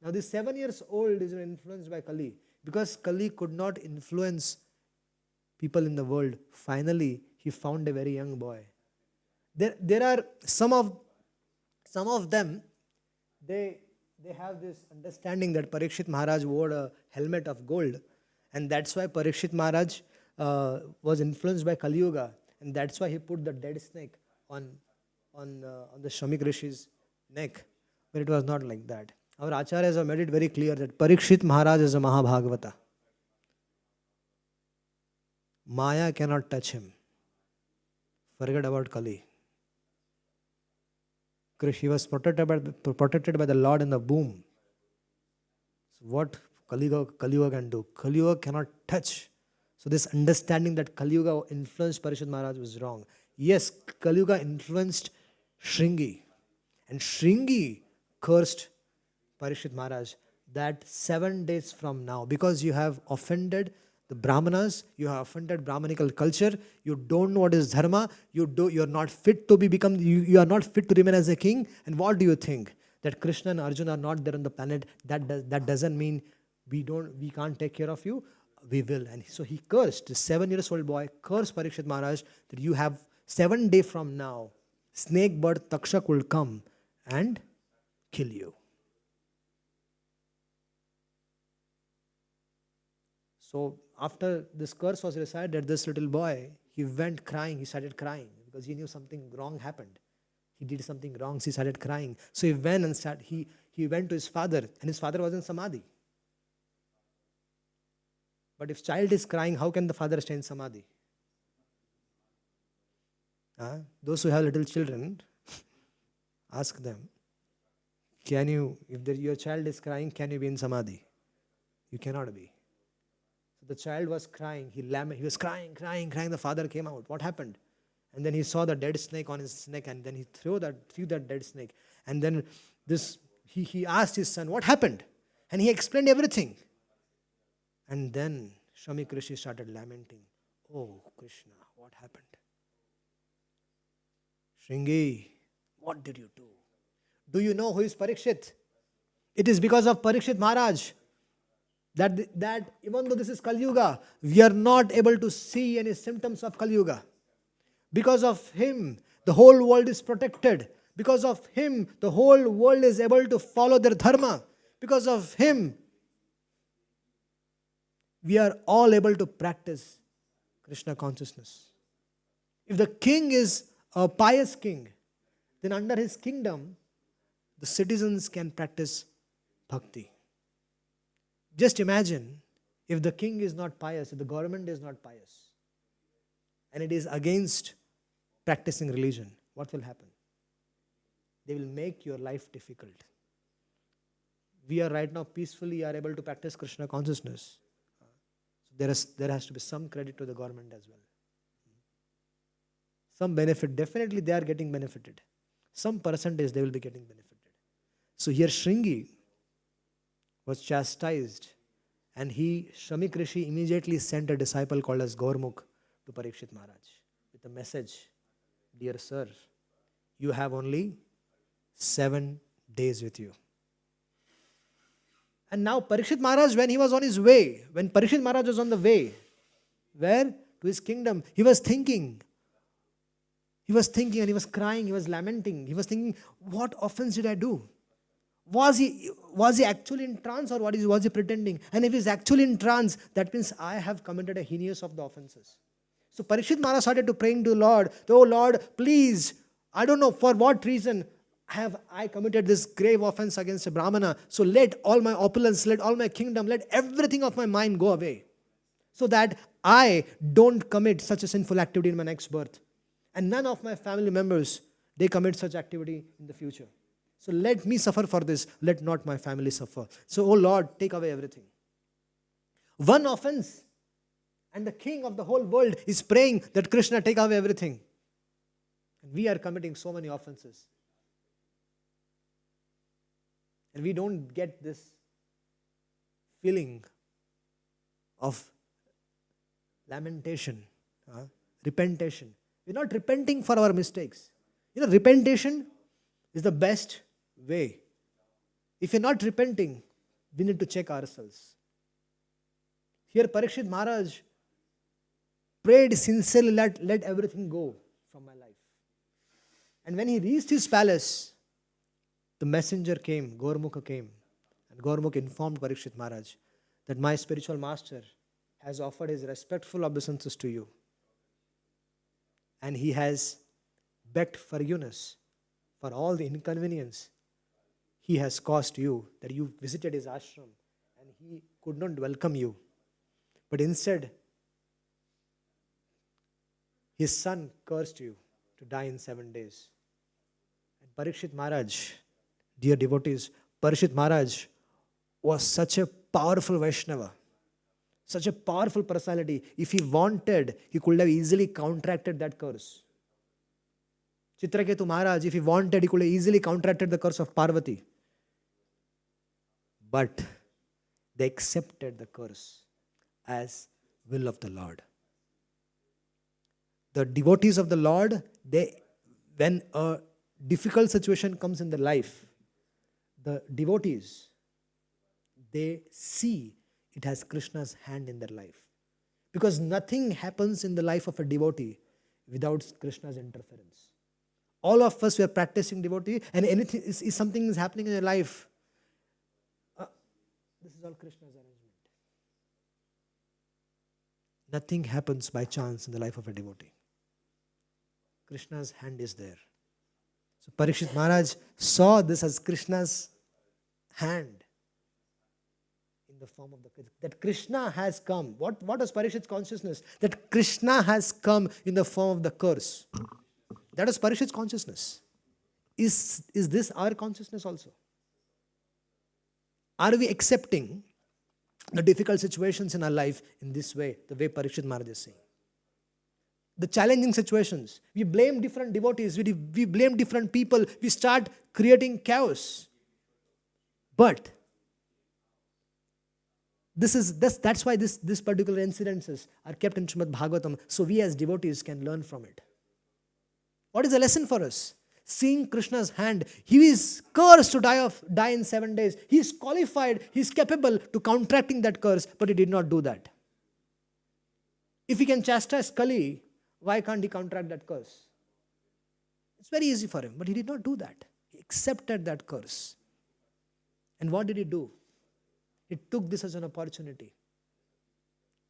Now this 7 years old is influenced by Kali. Because Kali could not influence people in the world. Finally, he found a very young boy. There are some of them, they have this understanding that Parikshit Maharaj wore a helmet of gold. And that's why Parikshit Maharaj was influenced by Kali Yuga. And that's why he put the dead snake on the Shamik Rishi's neck. But it was not like that. Our acharyas have made it very clear that Parikshit Maharaj is a Mahabhagavata. Maya cannot touch him. Forget about Kali. He was protected by the Lord in the womb. So what Kali Yuga can do? Kali Yuga cannot touch. So this understanding that Kali Yuga influenced Parikshit Maharaj was wrong. Yes, Kali Yuga influenced Shringi. And Shringi cursed Parikshit Maharaj that 7 days from now, because you have offended the Brahmanas, you have offended Brahmanical culture, you don't know what is dharma, you are not fit to you are not fit to remain as a king. And what do you think? That Krishna and Arjuna are not there on the planet, that doesn't mean we can't take care of you. We will. And so he cursed, the 7 years old boy cursed Parikshit Maharaj that you have 7 days from now, snake bird Takshak will come and kill you. So after this curse was recited, this little boy, he went crying, he started crying because he knew something wrong happened. He did something wrong, so he started crying. So he went and he went to his father, and his father was in Samadhi. But if child is crying, how can the father stay in Samadhi? Those who have little children, ask them, if your child is crying, can you be in Samadhi? You cannot be. So the child was crying, he was crying. The father came out. What happened? And then he saw the dead snake on his neck, and then he threw that dead snake. And then he asked his son, what happened? And he explained everything. And then Shamik Rishi started lamenting. Oh, Krishna, what happened? Shringi, what did you do? Do you know who is Parikshit? It is because of Parikshit Maharaj that even though this is Kali Yuga, we are not able to see any symptoms of Kali Yuga. Because of him, the whole world is protected. Because of him, the whole world is able to follow their dharma. Because of him, we are all able to practice Krishna consciousness. If the king is a pious king, then under his kingdom, the citizens can practice bhakti. Just imagine if the king is not pious, if the government is not pious, and it is against practicing religion, what will happen? They will make your life difficult. We are right now peacefully are able to practice Krishna consciousness. So there has to be some credit to the government as well. Some benefit, definitely they are getting benefited. Some percentage they will be getting benefited. So here Shringi was chastised, and Shramik Rishi immediately sent a disciple called as Gaurmukh to Parikshit Maharaj with a message. Dear sir, you have only 7 days with you. And now Parikshit Maharaj, when Parikshit Maharaj was on the way, where? To his kingdom, he was thinking. He was thinking and he was crying, he was lamenting. He was thinking, what offense did I do? Was he actually in trance, or was he pretending? And if he's actually in trance, that means I have committed a heinous of the offenses. So Parikshit Maharaj started to praying to the Lord, oh Lord, please, I don't know for what reason have I committed this grave offense against a Brahmana. So let all my opulence, let all my kingdom, let everything of my mind go away, so that I don't commit such a sinful activity in my next birth. And none of my family members, they commit such activity in the future. So let me suffer for this, let not my family suffer. So, oh Lord, take away everything. One offense, and the king of the whole world is praying that Krishna take away everything. And we are committing so many offenses. And we don't get this feeling of lamentation, repentation. We're not repenting for our mistakes. Repentation is the best way. If you're not repenting, we need to check ourselves. Here Parikshit Maharaj prayed sincerely, let everything go from my life. And when he reached his palace, the messenger came, Gaurmukha came, and Gaurmukha informed Parikshit Maharaj that my spiritual master has offered his respectful obeisances to you. And he has begged forgiveness for all the inconvenience he has caused you, that you visited his ashram and he could not welcome you. But instead, his son cursed you to die in 7 days. And Parikshit Maharaj, dear devotees, Parikshit Maharaj was such a powerful Vaishnava, such a powerful personality. If he wanted, he could have easily counteracted that curse. Chitraketu Maharaj, if he wanted, he could have easily counteracted the curse of Parvati. But they accepted the curse as will of the Lord. The devotees of the Lord, when a difficult situation comes in their life, the devotees, they see it has Krishna's hand in their life. Because nothing happens in the life of a devotee without Krishna's interference. All of us, we are practicing devotee, and anything is something is happening in your life. This is all Krishna's arrangement. Nothing happens by chance in the life of a devotee. Krishna's hand is there. So Parikshit Maharaj saw this as Krishna's hand in the form of that Krishna has come. What was Parikshit's consciousness? That Krishna has come in the form of the curse. That was Parikshit's consciousness. Is this our consciousness also? Are we accepting the difficult situations in our life in this way, the way Parikshit Maharaj is saying? The challenging situations. We blame different devotees, we blame different people, we start creating chaos. But that's why this particular incidences are kept in Srimad Bhagavatam, so we as devotees can learn from it. What is the lesson for us? Seeing Krishna's hand, he is cursed to die in 7 days. He is qualified, he is capable to counteracting that curse, but he did not do that. If he can chastise Kali, why can't he counteract that curse? It's very easy for him, but he did not do that. He accepted that curse. And what did he do? He took this as an opportunity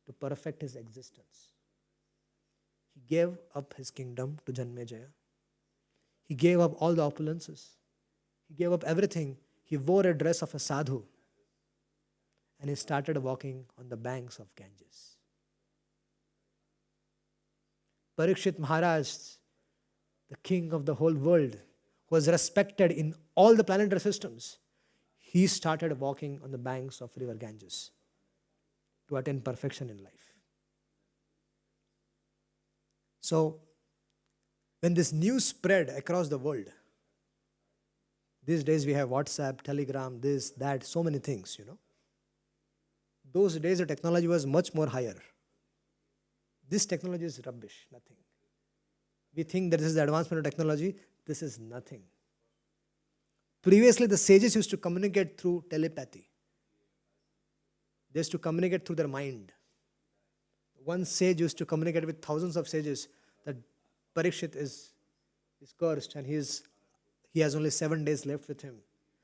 to perfect his existence. He gave up his kingdom to Janmejaya. He gave up all the opulences. He gave up everything. He wore a dress of a sadhu. And he started walking on the banks of Ganges. Parikshit Maharaj, the king of the whole world, who was respected in all the planetary systems, he started walking on the banks of river Ganges to attain perfection in life. So, when this news spread across the world, these days we have WhatsApp, Telegram, this, that, so many things, Those days the technology was much more higher. This technology is rubbish, nothing. We think that this is the advancement of technology. This is nothing. Previously, the sages used to communicate through telepathy. They used to communicate through their mind. One sage used to communicate with thousands of sages that Parikshit is cursed and he has only 7 days left with him.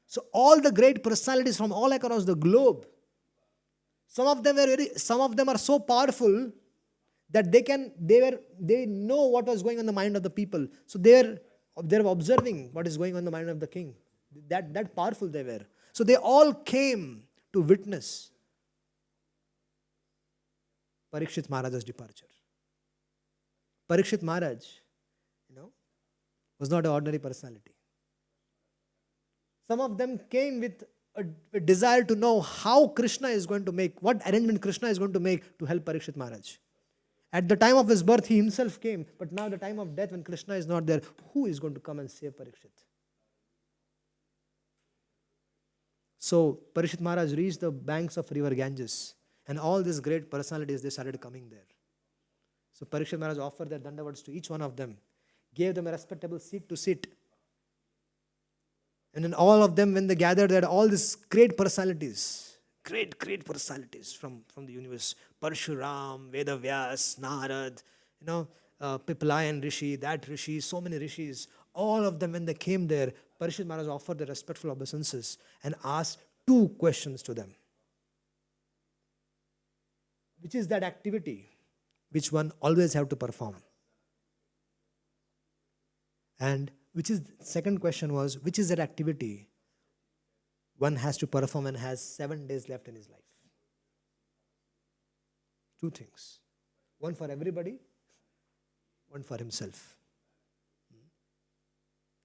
So all the great personalities from all across the globe, some of them are so powerful that they know what was going on in the mind of the people. So they're observing what is going on in the mind of the king. That powerful they were. So they all came to witness Parikshit Maharaj's departure. Parikshit Maharaj, was not an ordinary personality. Some of them came with a desire to know how Krishna is going to make, what arrangement Krishna is going to make to help Parikshit Maharaj. At the time of his birth, he himself came, but now the time of death, when Krishna is not there, who is going to come and save Parikshit? So Parikshit Maharaj reached the banks of river Ganges, and all these great personalities, they started coming there. So Parikshit Maharaj offered their dandavats to each one of them, gave them a respectable seat to sit. And then all of them, when they gathered, they had all these great personalities, great personalities from the universe. Parshuram, Vedavyas, Narad, Pipalayan Rishi, that Rishi, so many Rishis. All of them, when they came there, Parikshit Maharaj offered the respectful obeisances and asked 2 questions to them. Which is that activity which one always have to perform? And second question was, which is that activity one has to perform and has 7 days left in his life? 2 things. One for everybody, one for himself.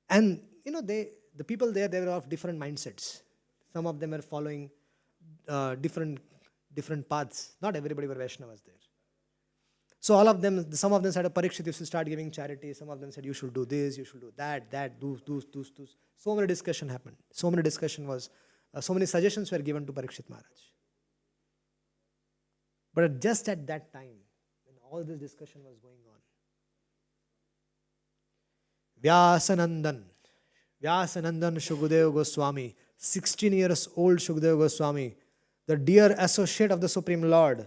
And, the people there, they were of different mindsets. Some of them were following different paths. Not everybody were Vaishnavas there. So some of them said, Parikshit, you should start giving charity. Some of them said, you should do this, you should do that, do. So many discussion happened. So many suggestions were given to Parikshit Maharaj. But just at that time, when all this discussion was going on, Vyasanandan Shukadeva Goswami, 16 years old Shukadeva Goswami, the dear associate of the Supreme Lord,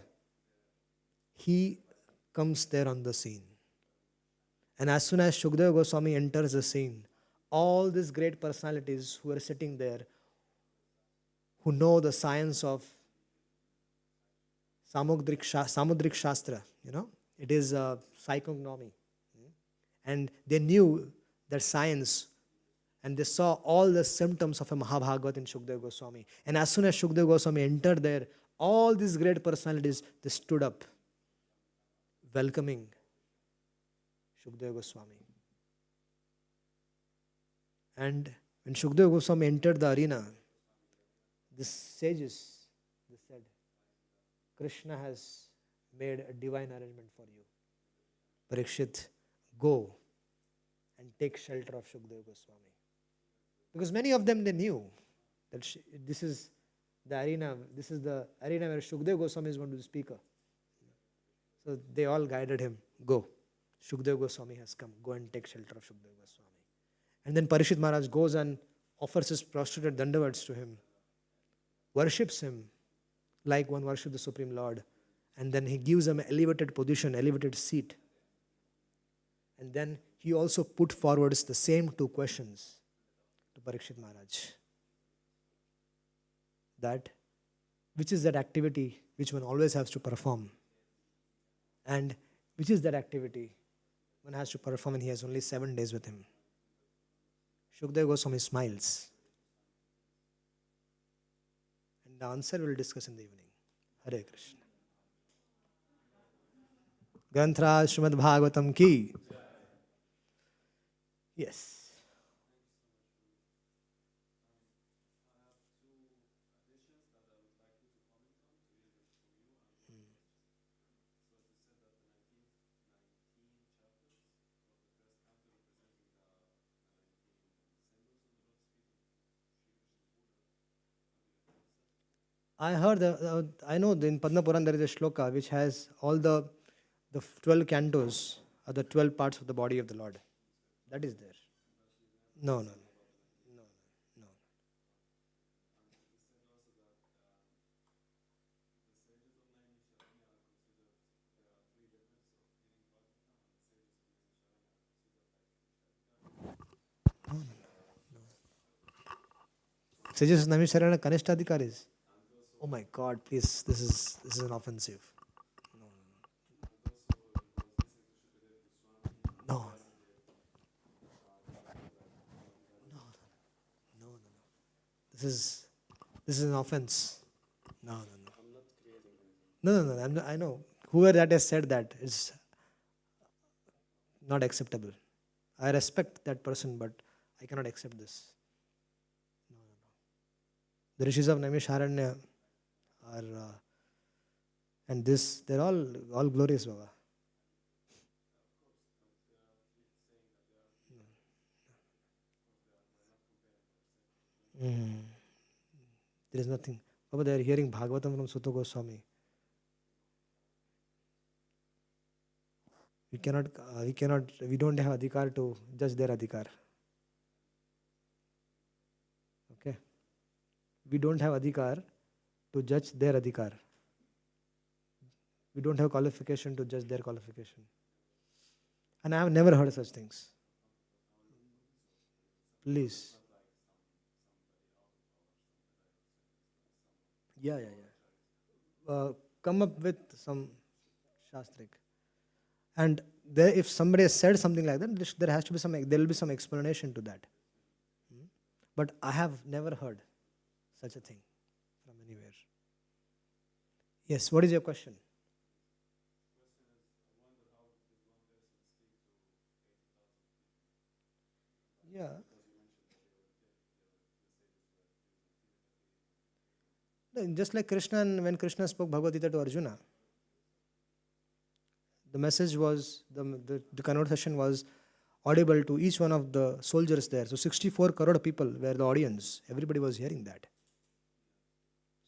he comes there on the scene. And as soon as Shukadeva Goswami enters the scene, all these great personalities who are sitting there, who know the science of Samudrik Shastra, it is psychognomy. And they knew that science, and they saw all the symptoms of a Mahabhagavat in Shukadeva Goswami. And as soon as Shukadeva Goswami entered there, all these great personalities, they stood up, welcoming Shukadeva Goswami. And when Shukadeva Goswami entered the arena, the sages, they said, Krishna has made a divine arrangement for you. Parikshit, go and take shelter of Shukadeva Goswami. Because many of them, they knew that this is the arena where Shukadeva Goswami is going to be the speaker. So they all guided him, go. Shukdev Goswami has come. Go and take shelter of Shukdev Goswami. And then Parishit Maharaj goes and offers his prostrated dandavats to him, worships him like one worships the Supreme Lord. And then he gives him an elevated position, elevated seat. And then he also put forwards the same two questions to Parikshit Maharaj. That, which is that activity which one always has to perform? And which is that activity one has to perform and he has only 7 days with him? Shukdev Goswami smiles. And the answer we will discuss in the evening. Hare Krishna. Granthra Srimad Bhagavatam ki. Yes. I heard, I know in Padma Puran there is a shloka which has all the 12 cantos, or the 12 parts of the body of the Lord. That is there. No, no, no, no. Sages Namisharana Kanishtadhikaris. Oh my God, please, this is an offensive. No. No. This is an offense. No. No. I know. Whoever that has said that is not acceptable. I respect that person, but I cannot accept this. No. The rishis of Naimisharanya are, and this, they're all glorious, Baba. There is nothing. Baba, they are hearing Bhagavatam from Sutta Goswami. We don't have adhikar to judge their adhikar. Okay? We don't have adhikar to judge their adhikar. We don't have qualification to judge their qualification. And I have never heard such things. Please. Yeah. Come up with some Shastrik. And there, if somebody has said something like that, there will be some explanation to that. But I have never heard such a thing from anywhere. Yes, what is your question? Yeah. Just like Krishna, when Krishna spoke Bhagavad Gita to Arjuna, the message was, the conversation was audible to each one of the soldiers there. So 64 crore people were the audience. Everybody was hearing that.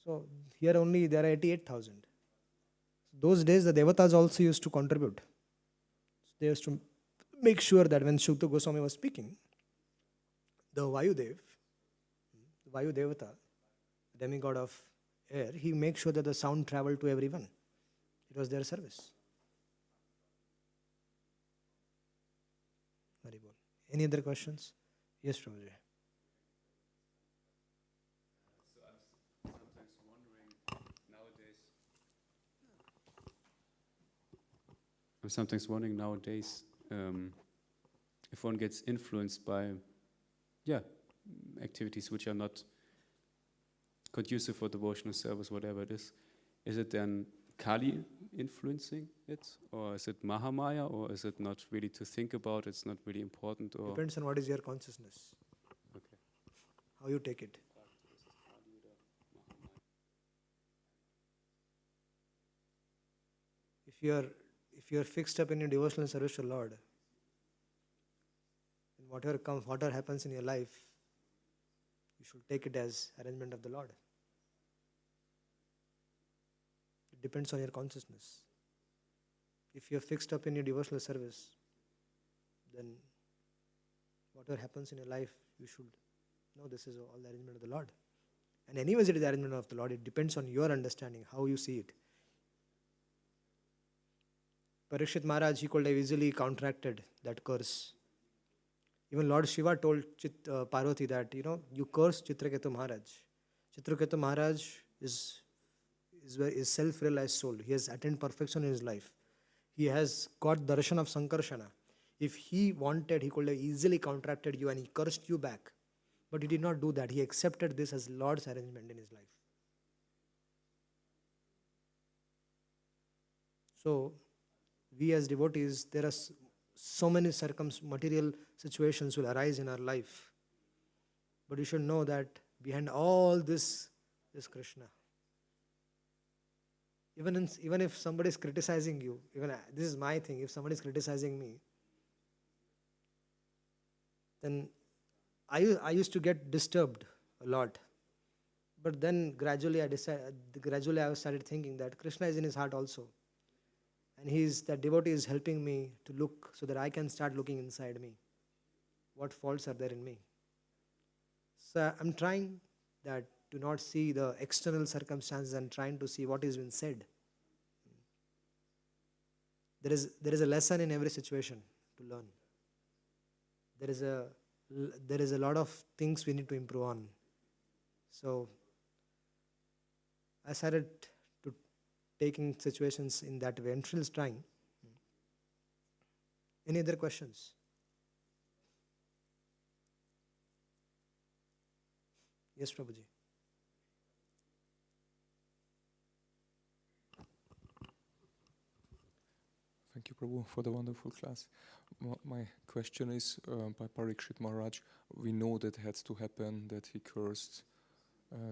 So here only there are 88,000. Those days the devatas also used to contribute. They used to make sure that when Shukta Goswami was speaking, the Vayu Devata, demigod of air, he makes sure that the sound traveled to everyone. It was their service. Very good. Any other questions? Yes, Prabhuji. So I'm sometimes wondering nowadays if one gets influenced by activities which are not conducive for devotional service, whatever it is it then Kali influencing it, or is it Mahamaya, or is it not really to think about? It's not really important, or depends on what is your consciousness. Okay. How you take it. If you are fixed up in your devotional service to Lord, then whatever happens in your life, you should take it as arrangement of the Lord. It depends on your consciousness. If you are fixed up in your devotional service, then whatever happens in your life, you should know this is all the arrangement of the Lord. And anyways, it is the arrangement of the Lord. It depends on your understanding, how you see it. Parikshit Maharaj, he could have easily counteracted that curse. Even Lord Shiva told Parvati that, you curse Chitraketu Maharaj. Chitraketu Maharaj is self-realized soul. He has attained perfection in his life. He has got darshan of Sankarshana. If he wanted, he could have easily counteracted you and he cursed you back. But he did not do that. He accepted this as Lord's arrangement in his life. So, we as devotees, there are so many material situations will arise in our life. But you should know that behind all this is Krishna. Even if somebody is criticizing you, this is my thing, if somebody is criticizing me, then I used to get disturbed a lot. But then gradually I started thinking that Krishna is in his heart also. And that devotee is helping me to look so that I can start looking inside me. What faults are there in me? So I'm trying that to not see the external circumstances and trying to see what has been said. There is a lesson in every situation to learn. There is a lot of things we need to improve on. So I started to taking situations in that way and still trying. Any other questions? Yes, Prabhuji. Thank you, Prabhu, for the wonderful class. My question is, by Parikshit Maharaj, we know that had to happen, that he cursed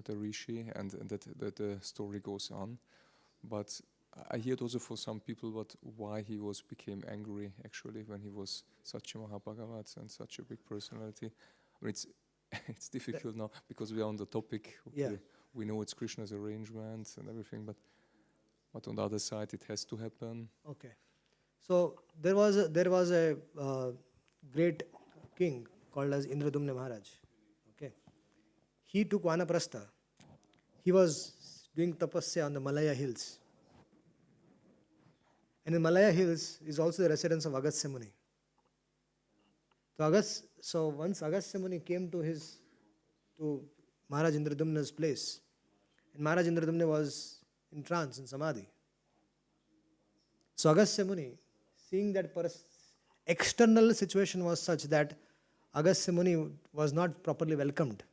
the Rishi and that the story goes on. But I heard also for some people why he became angry, actually, when he was such a Mahabhagavat and such a big personality. I mean, it's difficult now, because we are on the topic. Okay, yeah. We know it's Krishna's arrangement and everything, but on the other side, it has to happen. Okay. So there was a great king called as Indradumna Maharaj. Okay, he took Vanaprastha. He was doing tapasya on the Malaya hills, and in Malaya hills is also the residence of Agastya Muni. So once Agastya Muni came to Maharaj Indradumna's place, and Maharaj Indradumna was in trance, in samadhi. So Agastya Muni, seeing that external situation was such that Agastya Muni was not properly welcomed.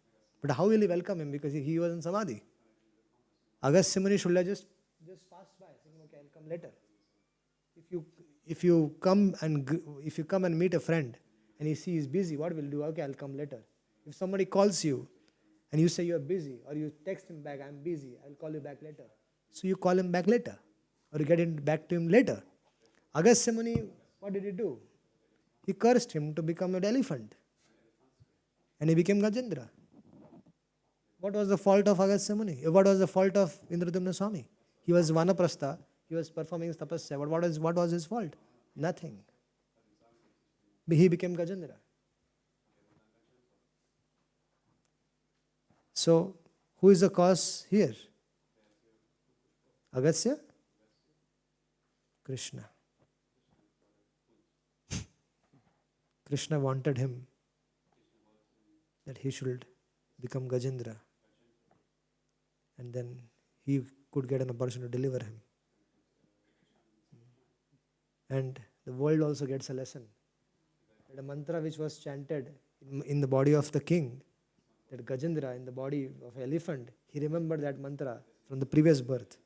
But how will he welcome him? Because he was in samadhi. Agastya Muni should have just passed by, saying, "Okay, I'll come later." If you come and meet a friend and you see he's busy, what will you do? Okay, I'll come later. If somebody calls you and you say you're busy, or you text him back, "I'm busy, I'll call you back later." So you call him back later, or you get back to him later. Agastya Muni, what did he do? He cursed him to become an elephant. And he became Gajendra. What was the fault of Agastya Muni? What was the fault of Indradumna Swami? He was Vanaprastha, he was performing his tapasya. But what was his fault? Nothing. He became Gajendra. So, who is the cause here? Agastya? Krishna. Krishna wanted him that he should become Gajendra, and then he could get an opportunity to deliver him. And the world also gets a lesson that a mantra which was chanted in the body of the king, that Gajendra in the body of an elephant, he remembered that mantra from the previous birth.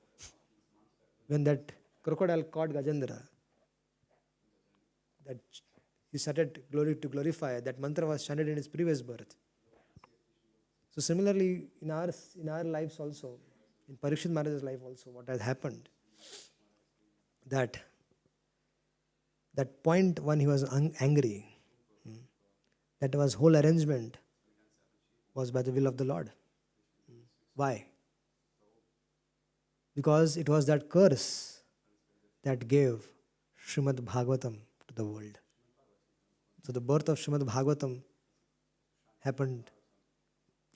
When that crocodile caught Gajendra, that he started to glorify, that mantra was chanted in his previous birth. So similarly, in our lives also, in Parikshit Maharaj's life also, what has happened, that point when he was angry, that was whole arrangement was by the will of the Lord. Why? Because it was that curse that gave Srimad Bhagavatam to the world. So the birth of Srimad Bhagavatam happened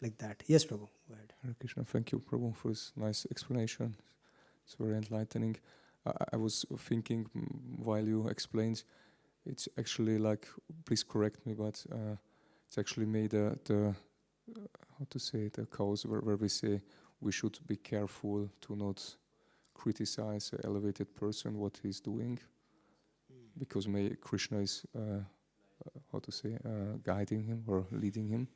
like that. Yes, Prabhu, go ahead. Hare Krishna, thank you, Prabhu, for this nice explanation. It's very enlightening. I was thinking while you explained, it's actually like, please correct me, but it's actually made the how to say, the cause where we say we should be careful to not criticize an elevated person what he's doing, because Krishna is how to say, guiding him or leading him.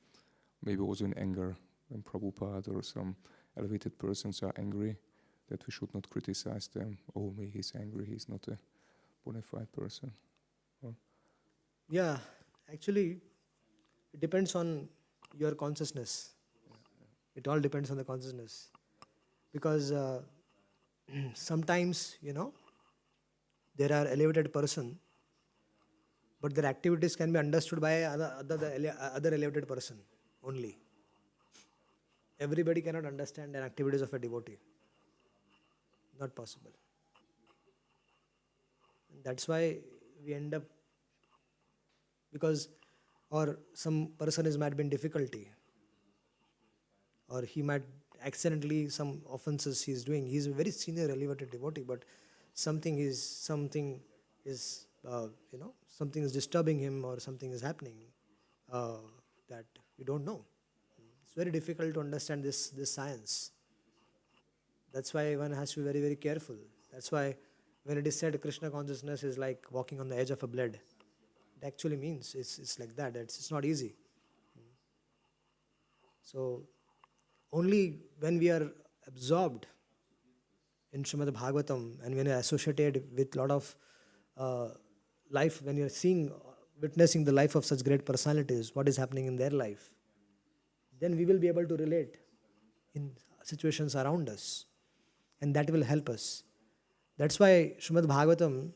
Maybe also in anger, when Prabhupada or some elevated persons are angry, that we should not criticize them. Oh, maybe he's angry, he's not a bona fide person. Yeah, actually, it depends on your consciousness. It all depends on the consciousness. Because sometimes, there are elevated person, but their activities can be understood by other elevated person only. Everybody cannot understand the activities of a devotee. Not possible. And that's why we end up, because or some person might be in difficulty, or he might accidentally, some offenses he is doing. He is a very senior elevated devotee, but something is disturbing him, or something is happening that we don't know. It's very difficult to understand this science. That's why one has to be very, very careful. That's why when it is said Krishna consciousness is like walking on the edge of a blade, it actually means it's like that. It's not easy. So only when we are absorbed in Srimad Bhagavatam, and when you are associated with a lot of life, when you are witnessing the life of such great personalities, what is happening in their life, then we will be able to relate in situations around us, and that will help us. That's why Srimad Bhagavatam,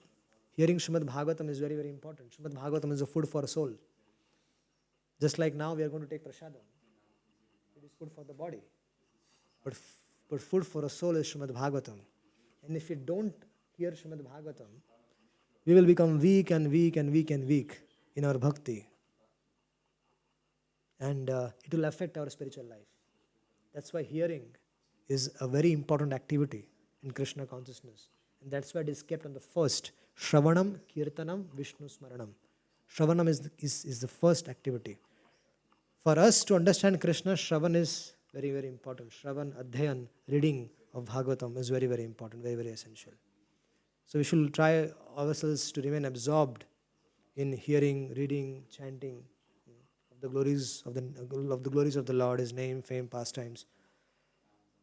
hearing Srimad Bhagavatam is very, very important. Srimad Bhagavatam is a food for a soul. Just like now we are going to take prasadam. It is food for the body. But food for a soul is Srimad Bhagavatam. And if we don't hear Srimad Bhagavatam, we will become weak and weak and weak and weak in our bhakti. And it will affect our spiritual life. That's why hearing is a very important activity in Krishna consciousness. And that's why it is kept on the first. Shravanam, Kirtanam, Vishnu Smaranam. Shravanam is the first activity. For us to understand Krishna, Shravan is very, very important. Shravan, Adhyayan, reading of Bhagavatam is very, very important, very, very essential. So we should try ourselves to remain absorbed in hearing, reading, chanting of the glories of the Lord, His name, fame, pastimes,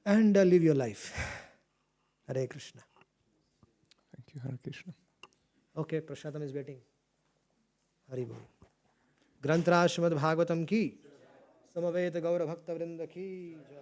and live your life. Hare Krishna. Thank you, Hare Krishna. Okay, Prasadam is waiting. Hari Bol. Grantra Srimad Bhagavatam ki, Samaveta Gaura Bhakta Vrinda ki jai.